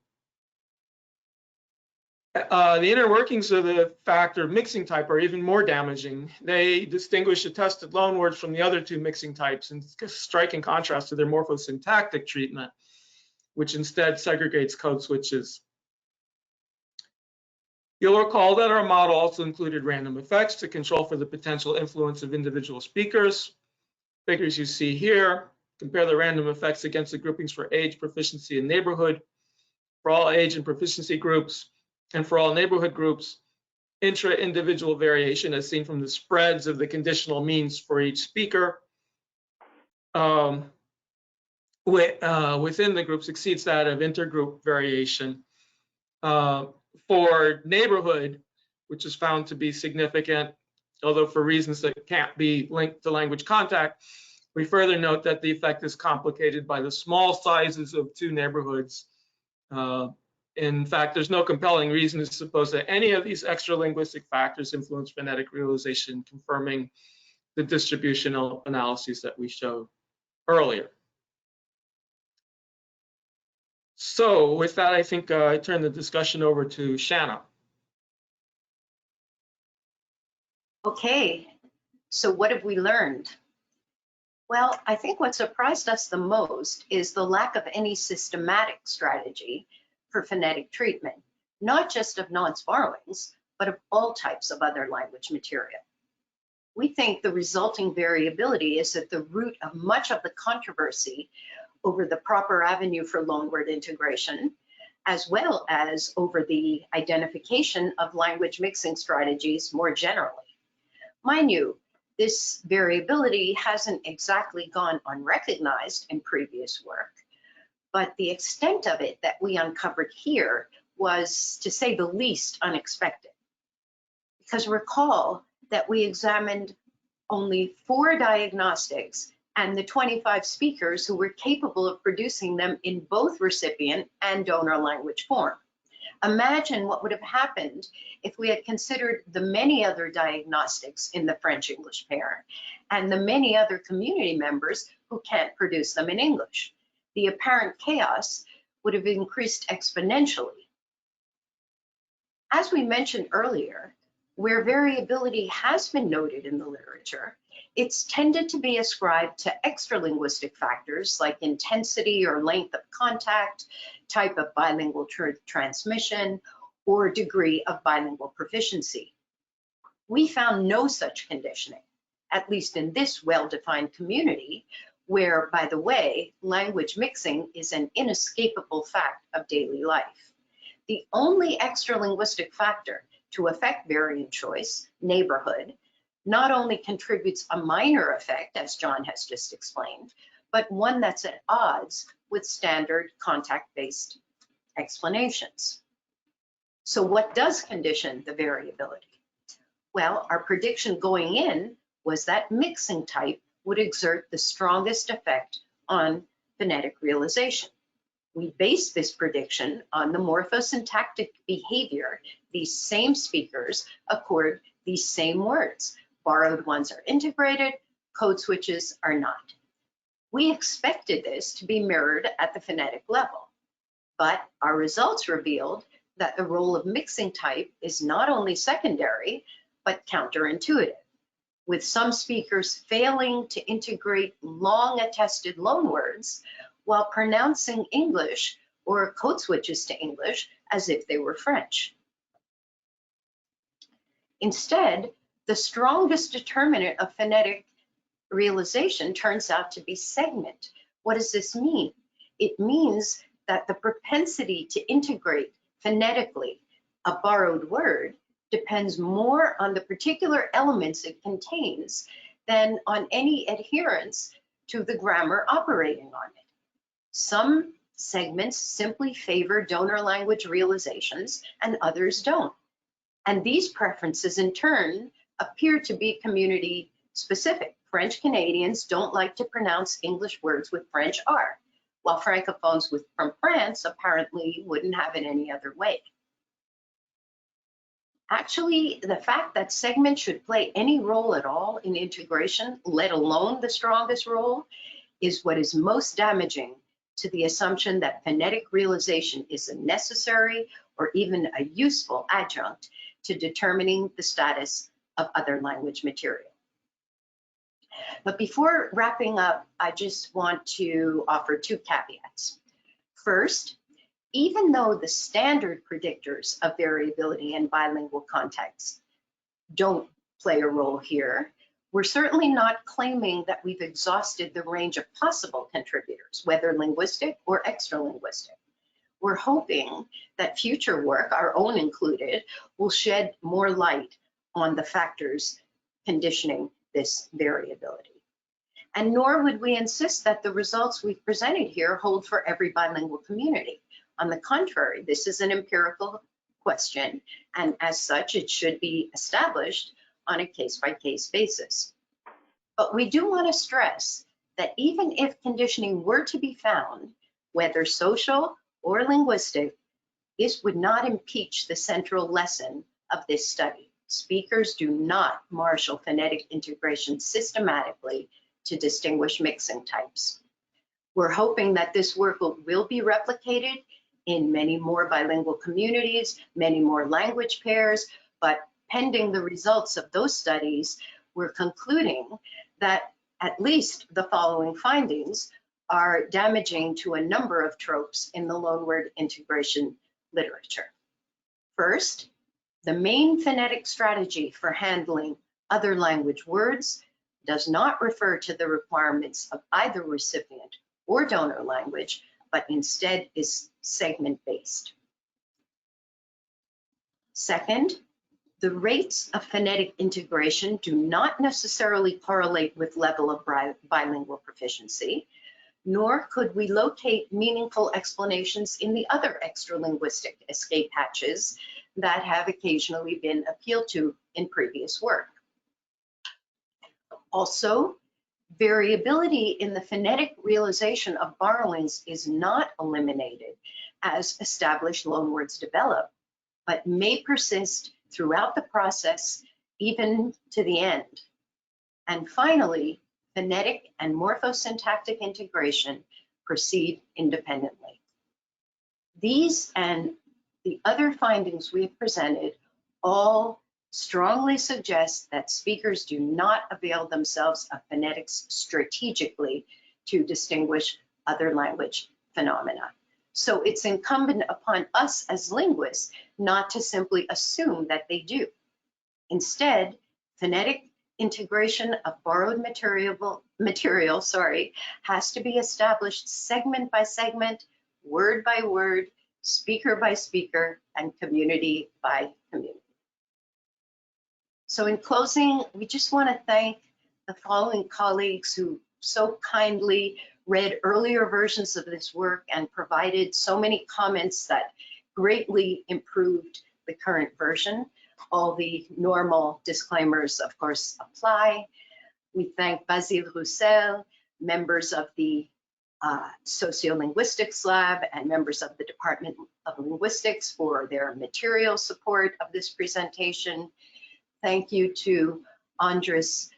The inner workings of the factor mixing type are even more damaging. They distinguish attested loanwords from the other two mixing types, in striking contrast to their morphosyntactic treatment, which instead segregates code switches. You'll recall that our model also included random effects to control for the potential influence of individual speakers. Figures you see here compare the random effects against the groupings for age, proficiency, and neighborhood. For all age and proficiency groups, and for all neighborhood groups, intra-individual variation as seen from the spreads of the conditional means for each speaker within the groups exceeds that of intergroup variation. For neighborhood, which is found to be significant, although for reasons that can't be linked to language contact, we further note that the effect is complicated by the small sizes of two neighborhoods. In fact, there's no compelling reason to suppose that any of these extra linguistic factors influence phonetic realization, confirming the distributional analyses that we showed earlier. So with that, I think I turn the discussion over to Shanna. Okay, so what have we learned? Well, I think what surprised us the most is the lack of any systematic strategy for phonetic treatment, not just of nonce borrowings, but of all types of other language material. We think the resulting variability is at the root of much of the controversy over the proper avenue for loanword integration, as well as over the identification of language mixing strategies more generally. Mind you, this variability hasn't exactly gone unrecognized in previous work, but the extent of it that we uncovered here was, to say the least, unexpected. Because recall that we examined only 4 diagnostics and the 25 speakers who were capable of producing them in both recipient and donor language form. Imagine what would have happened if we had considered the many other diagnostics in the French-English pair and the many other community members who can't produce them in English. The apparent chaos would have increased exponentially. As we mentioned earlier, where variability has been noted in the literature, it's tended to be ascribed to extralinguistic factors like intensity or length of contact, type of bilingual transmission, or degree of bilingual proficiency. We found no such conditioning, at least in this well-defined community, where, by the way, language mixing is an inescapable fact of daily life. The only extralinguistic factor to affect variant choice, neighborhood, not only contributes a minor effect, as John has just explained, but one that's at odds with standard contact-based explanations. So what does condition the variability? Well, our prediction going in was that mixing type would exert the strongest effect on phonetic realization. We based this prediction on the morphosyntactic behavior these same speakers accord these same words. Borrowed ones are integrated, code switches are not. We expected this to be mirrored at the phonetic level, but our results revealed that the role of mixing type is not only secondary, but counterintuitive, with some speakers failing to integrate long attested loanwords while pronouncing English or code switches to English as if they were French. Instead, The strongest determinant of phonetic realization turns out to be segment. What does this mean? It means that the propensity to integrate phonetically a borrowed word depends more on the particular elements it contains than on any adherence to the grammar operating on it. Some segments simply favor donor language realizations and others don't. And these preferences in turn appear to be community specific. French Canadians don't like to pronounce English words with French R, while Francophones from France apparently wouldn't have it any other way. Actually, the fact that segment should play any role at all in integration, let alone the strongest role, is what is most damaging to the assumption that phonetic realization is a necessary or even a useful adjunct to determining the status of other language material. But before wrapping up, I just want to offer two caveats. First, even though the standard predictors of variability in bilingual contexts don't play a role here, we're certainly not claiming that we've exhausted the range of possible contributors, whether linguistic or extra-linguistic. We're hoping that future work, our own included, will shed more light on the factors conditioning this variability. And nor would we insist that the results we've presented here hold for every bilingual community. On the contrary, this is an empirical question, and as such, it should be established on a case-by-case basis. But we do want to stress that even if conditioning were to be found, whether social or linguistic, this would not impeach the central lesson of this study. Speakers do not marshal phonetic integration systematically to distinguish mixing types. We're hoping that this work will be replicated in many more bilingual communities, many more language pairs, but pending the results of those studies, we're concluding that at least the following findings are damaging to a number of tropes in the loanword integration literature. First, the main phonetic strategy for handling other language words does not refer to the requirements of either recipient or donor language, but instead is segment-based. Second, the rates of phonetic integration do not necessarily correlate with level of bilingual proficiency, nor could we locate meaningful explanations in the other extralinguistic escape hatches that have occasionally been appealed to in previous work. Also, variability in the phonetic realization of borrowings is not eliminated as established loanwords develop, but may persist throughout the process, even to the end. And finally, phonetic and morphosyntactic integration proceed independently. These and the other findings we have presented all strongly suggest that speakers do not avail themselves of phonetics strategically to distinguish other language phenomena. So it's incumbent upon us as linguists not to simply assume that they do. Instead, phonetic integration of borrowed material has to be established segment by segment, word by word, speaker by speaker, and community by community. So in closing, we just want to thank the following colleagues who so kindly read earlier versions of this work and provided so many comments that greatly improved the current version. All the normal disclaimers, of course, apply. We thank Basile Roussel, members of the Sociolinguistics Lab, and members of the Department of Linguistics for their material support of this presentation. Thank you to Andres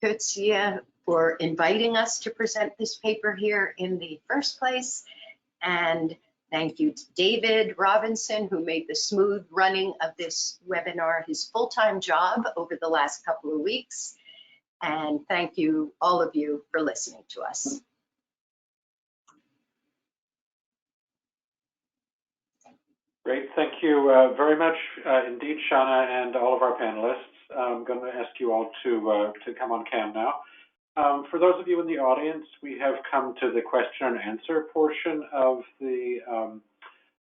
Coetzee for inviting us to present this paper here in the first place. And thank you to David Robinson, who made the smooth running of this webinar his full-time job over the last couple of weeks. And thank you, all of you, for listening to us. Great, thank you very much indeed, Shana, and all of our panelists. I'm going to ask you all to come on cam now. For those of you in the audience, we have come to the question and answer portion of the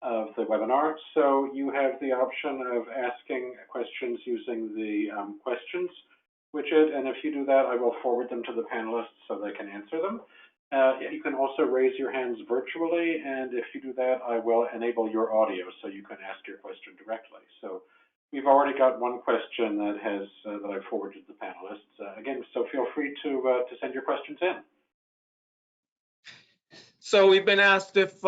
webinar. So you have the option of asking questions using the questions widget, and if you do that, I will forward them to the panelists so they can answer them. You can also raise your hands virtually, and if you do that, I will enable your audio so you can ask your question directly. So we've already got one question that has that I've forwarded to the panelists. Again, so feel free to send your questions in. So we've been asked if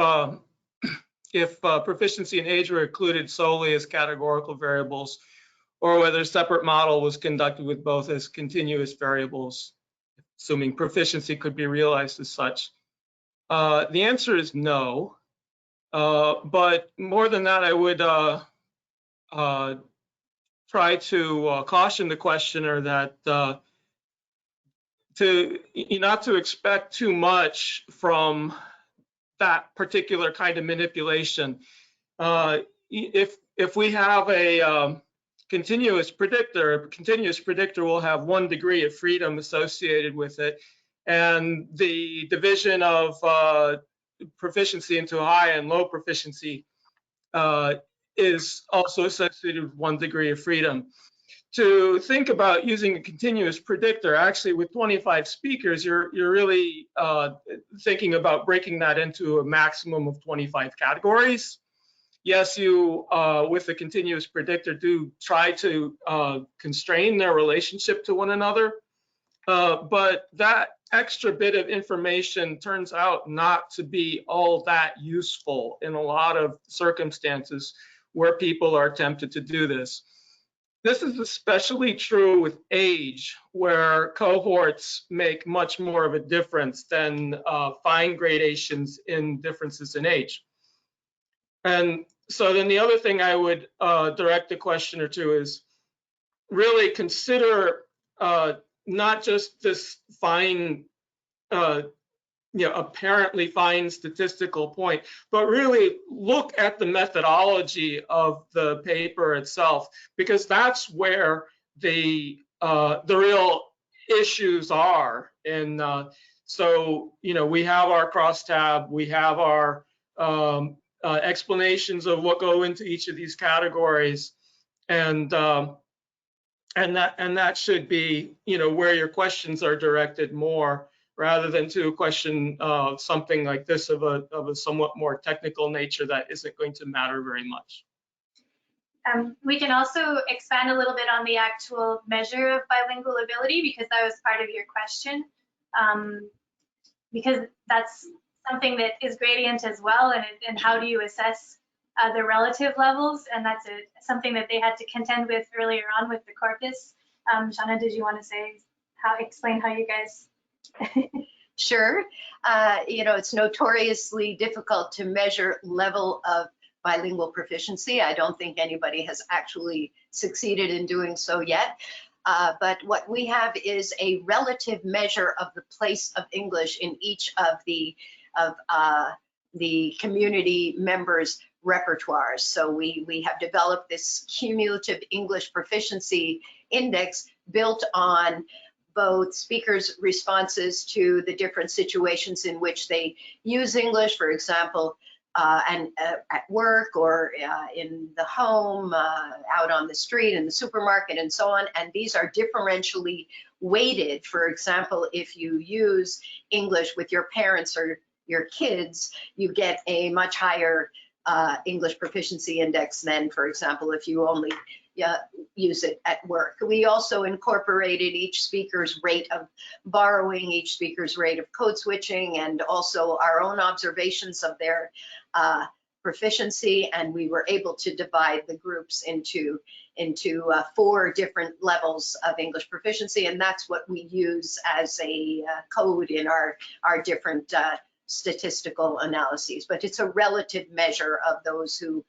proficiency and age were included solely as categorical variables, or whether a separate model was conducted with both as continuous variables, assuming proficiency could be realized as such. The answer is no, but more than that, I would try to caution the questioner that not to expect too much from that particular kind of manipulation. If we have a continuous predictor will have 1 degree of freedom associated with it, and the division of proficiency into high and low proficiency is also associated with 1 degree of freedom. To think about using a continuous predictor, actually with 25 speakers, you're really thinking about breaking that into a maximum of 25 categories. Yes, you, with the continuous predictor, do try to constrain their relationship to one another, but that extra bit of information turns out not to be all that useful in a lot of circumstances where people are tempted to do this. This is especially true with age, where cohorts make much more of a difference than fine gradations in differences in age. And so then the other thing I would direct the questioner to is really consider not just this fine, apparently fine statistical point, but really look at the methodology of the paper itself, because that's where the real issues are. And so, we have our crosstab, we have our explanations of what go into each of these categories, and that should be, where your questions are directed more, rather than to a question of something like this of a somewhat more technical nature that isn't going to matter very much. We can also expand a little bit on the actual measure of bilingual ability, because that was part of your question, because that's something that is gradient as well, and how do you assess the relative levels, and that's something that they had to contend with earlier on with the corpus. Shauna, did you want to explain how you guys? Sure. It's notoriously difficult to measure level of bilingual proficiency. I don't think anybody has actually succeeded in doing so yet. But what we have is a relative measure of the place of English in each of the community members' repertoires. So we have developed this cumulative English proficiency index built on both speakers' responses to the different situations in which they use English, for example, at work or in the home, out on the street, in the supermarket, and so on. And these are differentially weighted. For example, if you use English with your parents or your kids, you get a much higher English proficiency index than, for example, if you only use it at work. We also incorporated each speaker's rate of borrowing, each speaker's rate of code switching, and also our own observations of their proficiency, and we were able to divide the groups into 4 different levels of English proficiency, and that's what we use as a code in our different statistical analyses. But it's a relative measure of those who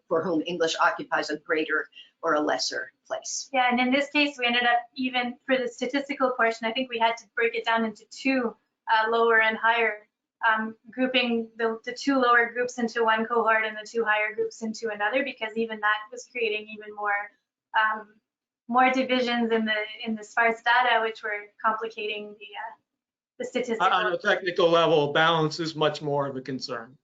for whom English occupies a greater or a lesser place. Yeah, and in this case, we ended up, even for the statistical portion, I think we had to break it down into 2 lower and higher, grouping the 2 lower groups into one cohort and the 2 higher groups into another, because even that was creating even more more divisions in the sparse data, which were complicating the statistical. On a technical level, balance is much more of a concern.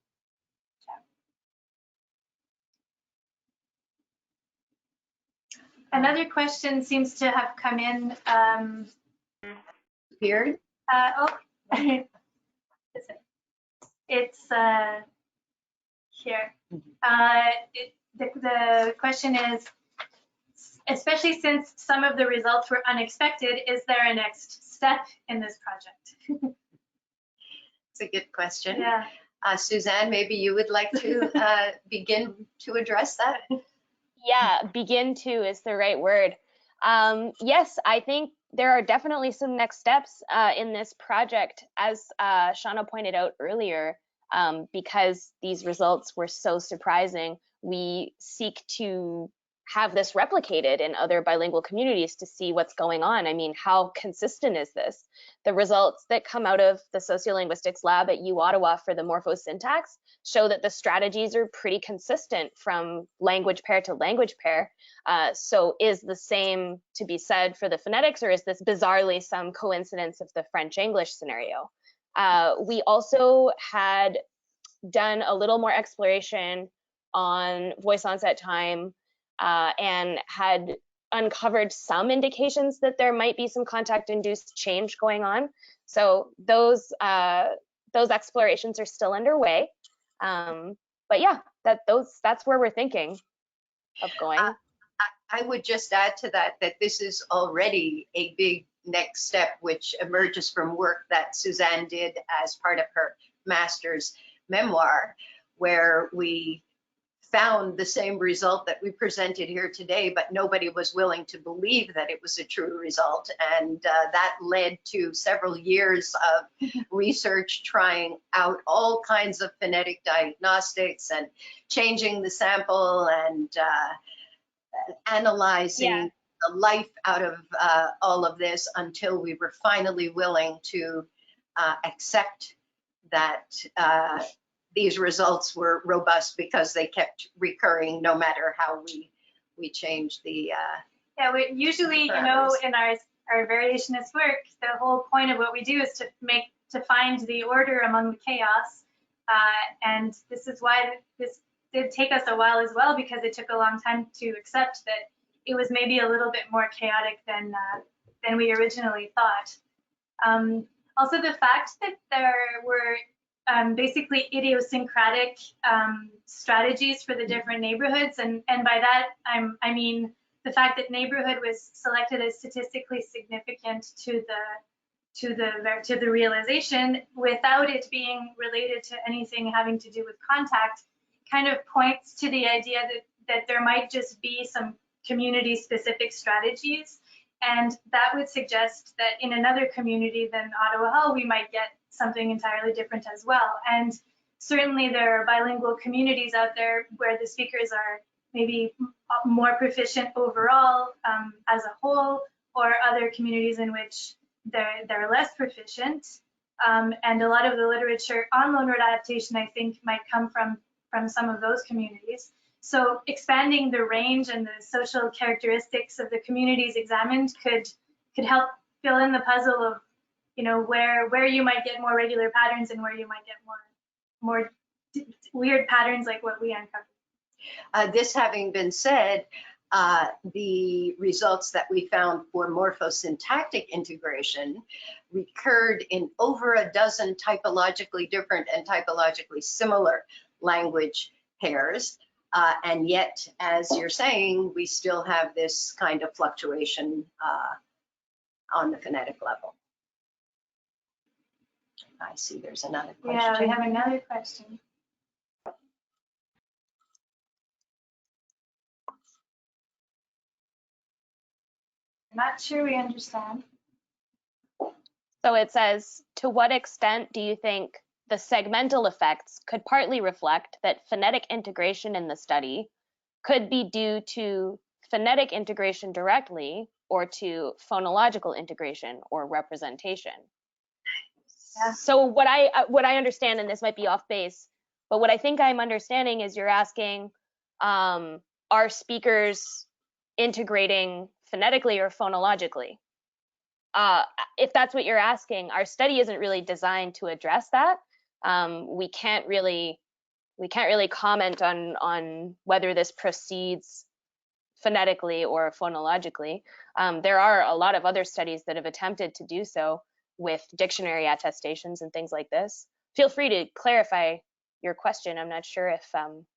Another question seems to have come in. Here. It's here. The question is, especially since some of the results were unexpected, is there a next step in this project? It's a good question. Yeah. Suzanne, maybe you would like to begin to address that? Yeah, begin to is the right word. Yes, I think there are definitely some next steps in this project, as Shauna pointed out earlier, because these results were so surprising. We seek to have this replicated in other bilingual communities to see what's going on. I mean, how consistent is this? The results that come out of the sociolinguistics lab at U Ottawa for the morphosyntax show that the strategies are pretty consistent from language pair to language pair. So is the same to be said for the phonetics, or is this bizarrely some coincidence of the French-English scenario? We also had done a little more exploration on voice onset time and had uncovered some indications that there might be some contact-induced change going on. So those explorations are still underway. But yeah, that's where we're thinking of going. I would just add to that this is already a big next step, which emerges from work that Suzanne did as part of her master's memoir, where we found the same result that we presented here today, but nobody was willing to believe that it was a true result. And that led to several years of research trying out all kinds of phonetic diagnostics and changing the sample and analyzing the life out of all of this until we were finally willing to accept that these results were robust because they kept recurring no matter how we changed the yeah, we usually, you know, in our variationist work, the whole point of what we do is to find the order among the chaos. And this is why this did take us a while as well, because it took a long time to accept that it was maybe a little bit more chaotic than we originally thought. Also, the fact that there were basically idiosyncratic strategies for the different neighborhoods, and by that I mean the fact that neighborhood was selected as statistically significant to the realization without it being related to anything having to do with contact, kind of points to the idea that there might just be some community specific strategies, and that would suggest that in another community than Ottawa Hall we might get something entirely different as well. And certainly there are bilingual communities out there where the speakers are maybe more proficient overall as a whole, or other communities in which they're less proficient. And a lot of the literature on loanword adaptation, I think, might come from some of those communities. So expanding the range and the social characteristics of the communities examined could help fill in the puzzle of, you know, where you might get more regular patterns and where you might get more weird patterns like what we uncovered. This having been said, the results that we found for morphosyntactic integration recurred in over a dozen typologically different and typologically similar language pairs. And yet, as you're saying, we still have this kind of fluctuation on the phonetic level. I see there's another question. Yeah, we have another question. I'm not sure we understand. So it says, to what extent do you think the segmental effects could partly reflect that phonetic integration in the study could be due to phonetic integration directly or to phonological integration or representation? Yeah. So what I understand, and this might be off base, but what I think I'm understanding is you're asking, are speakers integrating phonetically or phonologically? If that's what you're asking, our study isn't really designed to address that. We can't really comment on whether this proceeds phonetically or phonologically. There are a lot of other studies that have attempted to do so with dictionary attestations and things like this. Feel free to clarify your question. I'm not sure if I'm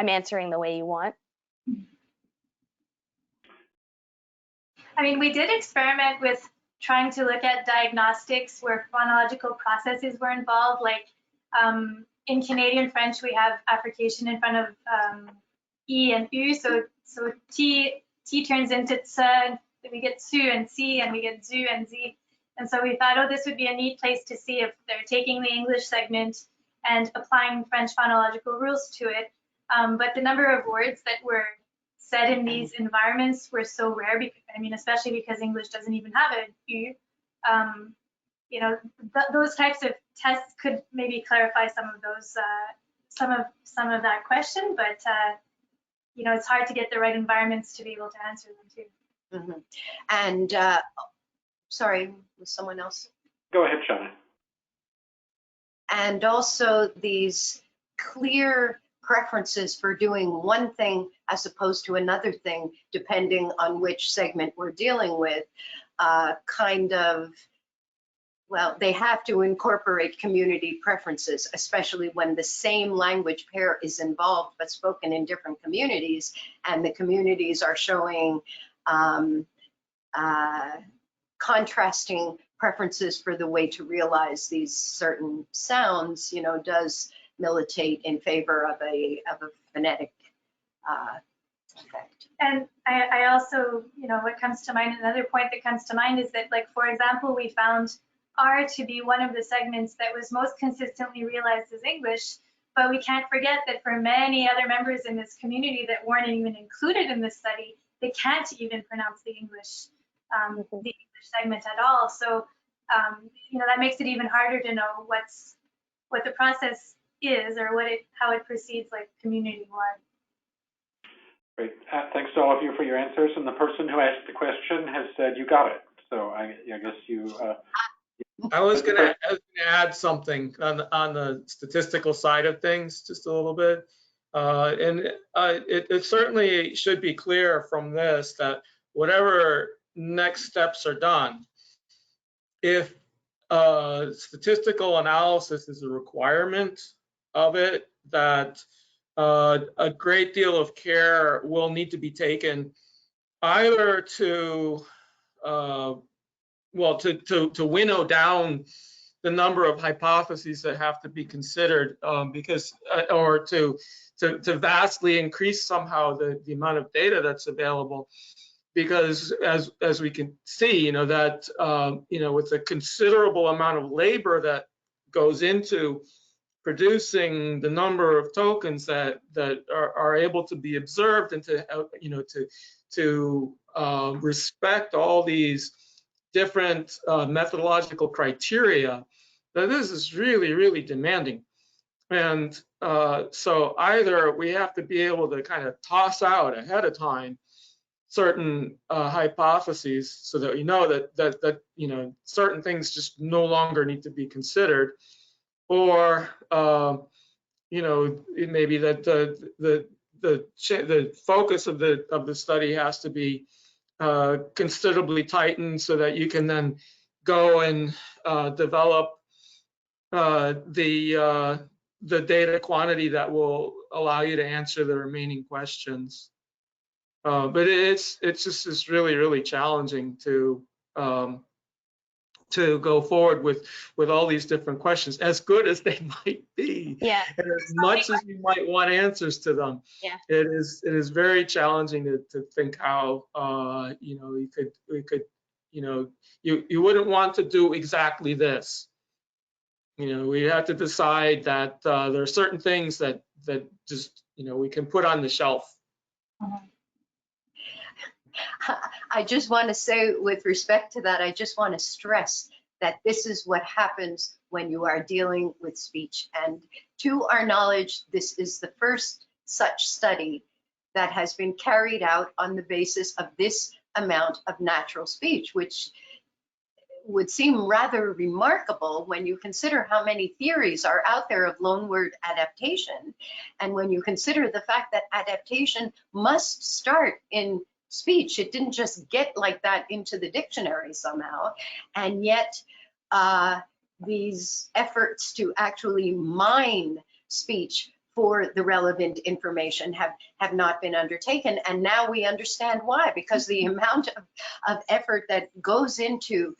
answering the way you want. I mean, we did experiment with trying to look at diagnostics where phonological processes were involved. Like in Canadian French, we have affrication in front of E and U. So T turns into tse, we get tsu and si, and we get zu and zi. And so we thought, oh, this would be a neat place to see if they're taking the English segment and applying French phonological rules to it. But the number of words that were said in these environments were so rare, I mean, especially because English doesn't even have a U. You know, those types of tests could maybe clarify some of those, some of that question, but you know, it's hard to get the right environments to be able to answer them too. Mm-hmm. And sorry, was someone else? Go ahead, Shauna. And also these clear preferences for doing one thing as opposed to another thing, depending on which segment we're dealing with, kind of, well, they have to incorporate community preferences, especially when the same language pair is involved but spoken in different communities, and the communities are showing contrasting preferences for the way to realize these certain sounds, you know, does militate in favor of a phonetic effect. And I also, you know, what comes to mind, another point that comes to mind is that, like, for example, we found R to be one of the segments that was most consistently realized as English, but we can't forget that for many other members in this community that weren't even included in this study, they can't even pronounce the English segment at all. So, you know, that makes it even harder to know what the process is or how it proceeds, like community-wide. Great. Thanks to all of you for your answers. And the person who asked the question has said you got it. So I guess you. I was going to add something on the statistical side of things, just a little bit. It certainly should be clear from this that whatever next steps are done, if statistical analysis is a requirement of it, that a great deal of care will need to be taken either to to winnow down the number of hypotheses that have to be considered, because or to vastly increase somehow the amount of data that's available, because as we can see, you know, that you know, with a considerable amount of labor that goes into producing the number of tokens that are able to be observed and to you know, to respect all these different methodological criteria, that this is really, really demanding. And so either we have to be able to kind of toss out ahead of time certain hypotheses so that you know that you know, certain things just no longer need to be considered, or you know, it may be that the focus of the study has to be considerably tightened so that you can then go and develop the data quantity that will allow you to answer the remaining questions. But it's just really, really challenging to go forward with all these different questions, as good as they might be. Yeah. And as much as you might want answers to them, yeah, it is very challenging to think how you know, we could you know, you wouldn't want to do exactly this. You know, we have to decide that there are certain things that just, you know, we can put on the shelf. I just want to say, with respect to that, I just want to stress that this is what happens when you are dealing with speech. And to our knowledge, this is the first such study that has been carried out on the basis of this amount of natural speech, which would seem rather remarkable when you consider how many theories are out there of loanword adaptation, and when you consider the fact that adaptation must start in speech. It didn't just get like that into the dictionary somehow, and yet these efforts to actually mine speech for the relevant information have not been undertaken. And now we understand why, because the amount of effort that goes into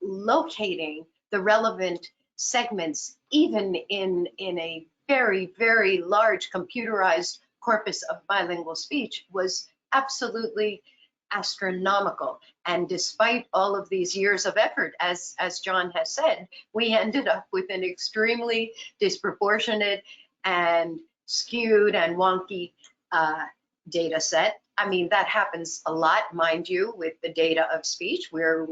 locating the relevant segments, even in a very, very large computerized corpus of bilingual speech, was absolutely astronomical. And despite all of these years of effort, as John has said, we ended up with an extremely disproportionate and skewed and wonky data set. I mean, that happens a lot, mind you, with the data of speech. We're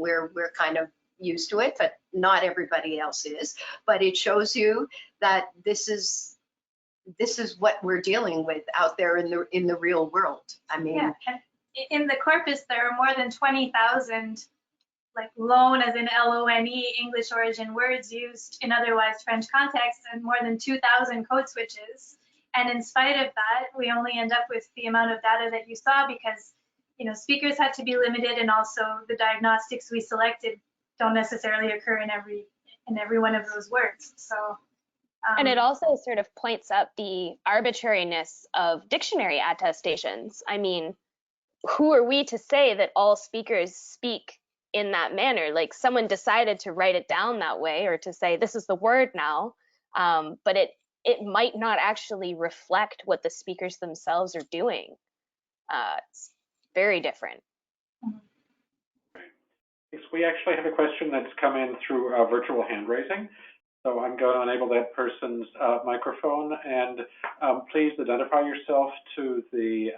kind of used to it, but not everybody else is. But it shows you that this is what we're dealing with out there in the real world. I mean, yeah. In the corpus, there are more than 20,000 like loan, as in L-O-N-E, English origin words used in otherwise French contexts, and more than 2,000 code switches. And in spite of that, we only end up with the amount of data that you saw because, you know, speakers had to be limited, and also the diagnostics we selected don't necessarily occur in every one of those words. So. And it also sort of points up the arbitrariness of dictionary attestations. I mean, who are we to say that all speakers speak in that manner? Like, someone decided to write it down that way, or to say this is the word now, but it might not actually reflect what the speakers themselves are doing. It's very different. Yes, we actually have a question that's come in through virtual hand raising. So I'm going to enable that person's microphone, and please identify yourself to the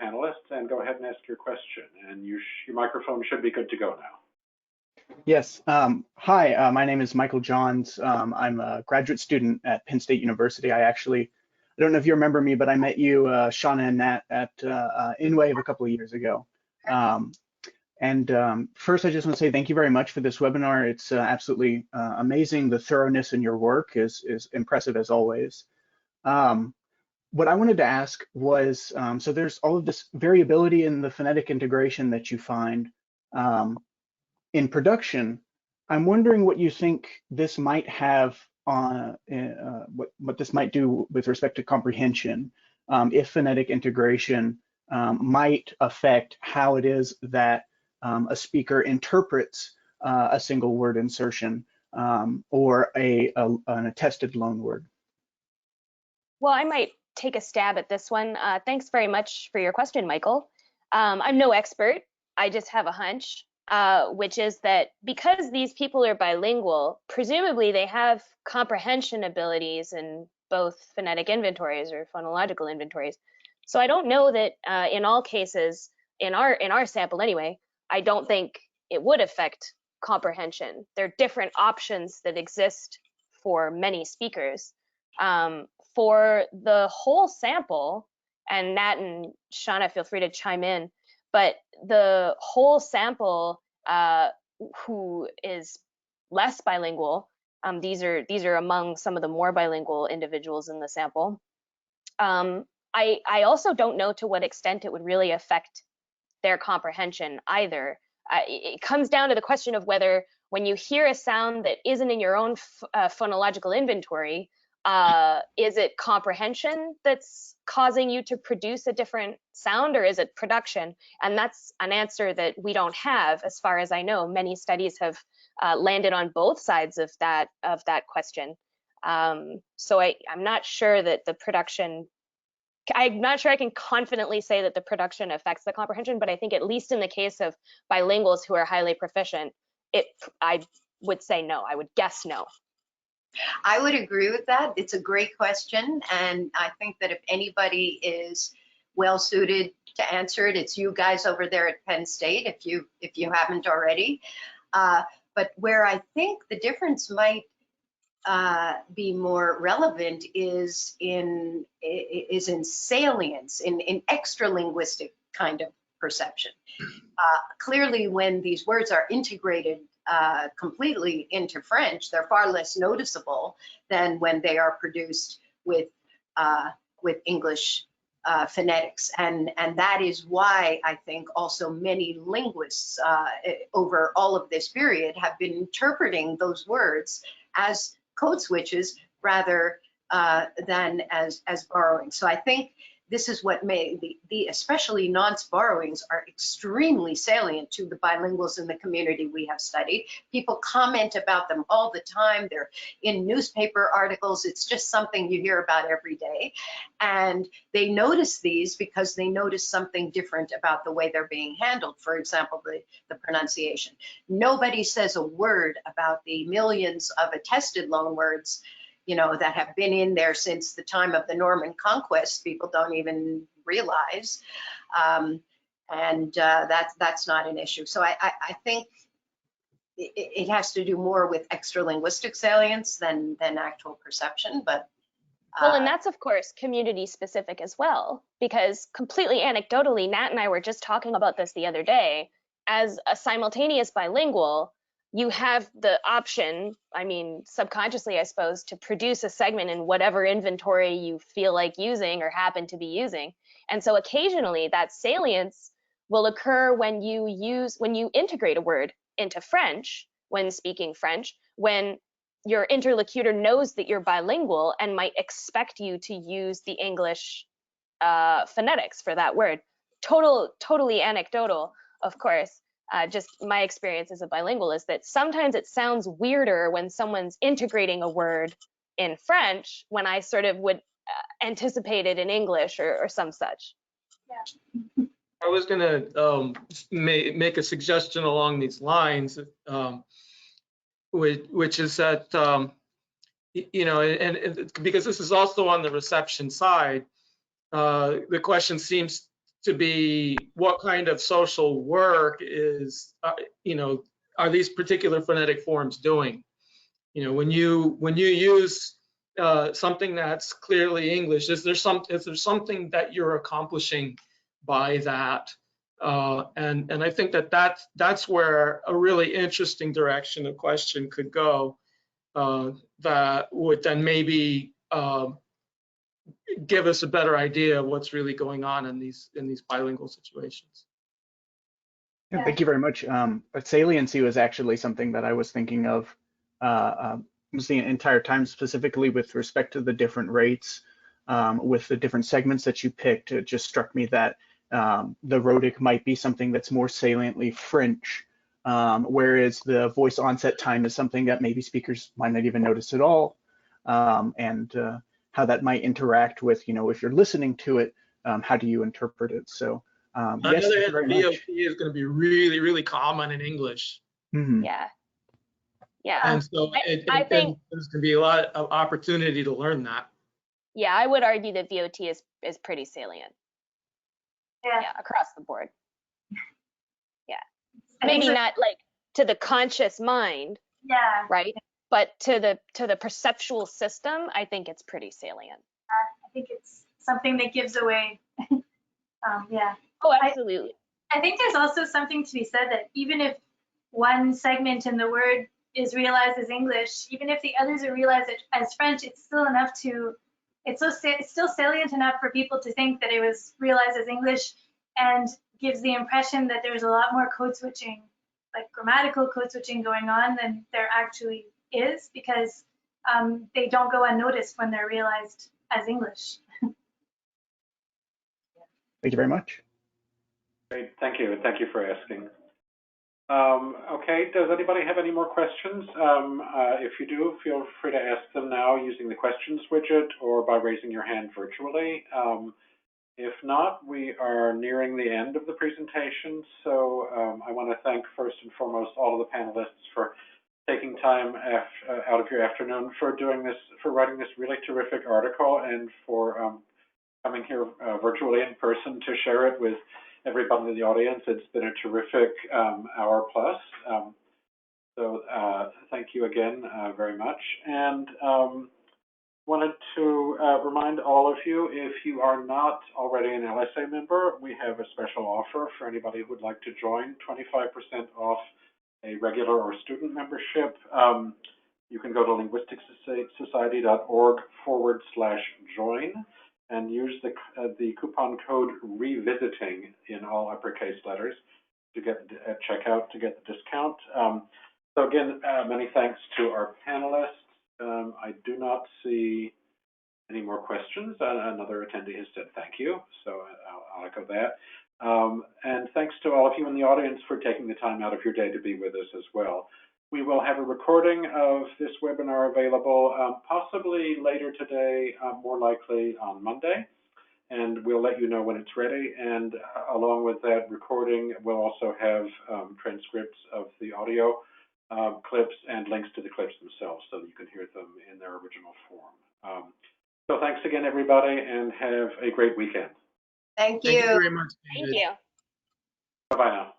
panelists and go ahead and ask your question. And your microphone should be good to go now. Yes. Hi, my name is Michael Johns. I'm a graduate student at Penn State University. I don't know if you remember me, but I met you, Shauna and Nat, at InWave a couple of years ago. First, I just want to say thank you very much for this webinar. It's absolutely amazing. The thoroughness in your work is impressive as always. What I wanted to ask was, so there's all of this variability in the phonetic integration that you find in production. I'm wondering what you think this might have on, what this might do with respect to comprehension, if phonetic integration might affect how it is that a speaker interprets a single word insertion or an attested loan word. Well, I might take a stab at this one. Thanks very much for your question, Michael. I'm no expert. I just have a hunch, which is that because these people are bilingual, presumably they have comprehension abilities in both phonetic inventories or phonological inventories. So I don't know that in all cases, in our sample anyway, I don't think it would affect comprehension. There are different options that exist for many speakers. For the whole sample, and Nat and Shauna, feel free to chime in, but the whole sample who is less bilingual, these are among some of the more bilingual individuals in the sample. I also don't know to what extent it would really affect their comprehension either. It comes down to the question of whether, when you hear a sound that isn't in your own phonological inventory, is it comprehension that's causing you to produce a different sound, or is it production? And that's an answer that we don't have, as far as I know. Many studies have landed on both sides of that question. So I'm not sure that the production, I'm not sure I can confidently say that the production affects the comprehension, but I think at least in the case of bilinguals who are highly proficient, I would say no. I would guess no. I would agree with that. It's a great question, and I think that if anybody is well suited to answer it, it's you guys over there at Penn State, if you haven't already. But where I think the difference might be more relevant is in salience, in extra linguistic kind of perception. Clearly, when these words are integrated completely into French, they're far less noticeable than when they are produced with English phonetics, and that is why I think also many linguists over all of this period have been interpreting those words as code switches rather than as borrowing. So I think this is what made the especially nonce borrowings are extremely salient to the bilinguals in the community we have studied. People comment about them all the time. They're in newspaper articles. It's just something you hear about every day. And they notice these because they notice something different about the way they're being handled. For example, the pronunciation. Nobody says a word about the millions of attested loanwords, you know, that have been in there since the time of the Norman conquest. People don't even realize, and that's not an issue. So I think it has to do more with extra linguistic salience than actual perception. But well, and that's of course community specific as well, because completely anecdotally, Nat and I were just talking about this the other day. As a simultaneous bilingual, you have the option, I mean, subconsciously, I suppose, to produce a segment in whatever inventory you feel like using or happen to be using. And so occasionally that salience will occur when you integrate a word into French, when speaking French, when your interlocutor knows that you're bilingual and might expect you to use the English phonetics for that word. Totally anecdotal, of course. Just my experience as a bilingual is that sometimes it sounds weirder when someone's integrating a word in French when I sort of would anticipate it in English or some such. Yeah. I was going to make a suggestion along these lines, which is that, you know, and because this is also on the reception side, the question seems to be what kind of social work is, you know, are these particular phonetic forms doing? You know, when you use something that's clearly English, is there something that you're accomplishing by that? And I think that's where a really interesting direction of question could go, that would then maybe give us a better idea of what's really going on in these bilingual situations. Yeah, thank you very much. Saliency was actually something that I was thinking of almost the entire time, specifically with respect to the different rates, with the different segments that you picked. It just struck me that the rhotic might be something that's more saliently French, whereas the voice onset time is something that maybe speakers might not even notice at all, and how that might interact with, you know, if you're listening to it, how do you interpret it? So On the yes, other thank you hand, very VOT much. is going to be really, really common in English. Mm-hmm. Yeah. And so I think there's going to be a lot of opportunity to learn that. Yeah, I would argue that VOT is pretty salient. Yeah. Yeah, across the board. Yeah. I Maybe think not like to the conscious mind, yeah. right? But to the perceptual system, I think it's pretty salient. I think it's something that gives away. Yeah. Oh, absolutely. I think there's also something to be said that even if one segment in the word is realized as English, even if the others are realized as French, it's still enough to, it's still salient enough for people to think that it was realized as English, and gives the impression that there's a lot more code switching, like grammatical code switching going on than there actually is, because they don't go unnoticed when they're realized as English. Thank you very much. Great, thank you, and thank you for asking. Okay, does anybody have any more questions? If you do, feel free to ask them now using the questions widget or by raising your hand virtually. If not, we are nearing the end of the presentation, so I want to thank first and foremost all of the panelists for taking time out of your afternoon for doing this, for writing this really terrific article, and for coming here virtually in person to share it with everybody in the audience. It's been a terrific hour plus. So thank you again very much. And wanted to remind all of you, if you are not already an LSA member, we have a special offer for anybody who would like to join, 25% off a regular or student membership. You can go to linguisticsociety.org/join and use the coupon code REVISITING in all uppercase letters to get at checkout to get the discount. So again, many thanks to our panelists. I do not see any more questions. Another attendee has said thank you, so I'll echo that. And thanks to all of you in the audience for taking the time out of your day to be with us as well. We will have a recording of this webinar available possibly later today, more likely on Monday, and we'll let you know when it's ready. And along with that recording, we'll also have transcripts of the audio clips and links to the clips themselves so that you can hear them in their original form. So thanks again, everybody, and have a great weekend. Thank you. Thank you very much, David. Thank you. Bye-bye now.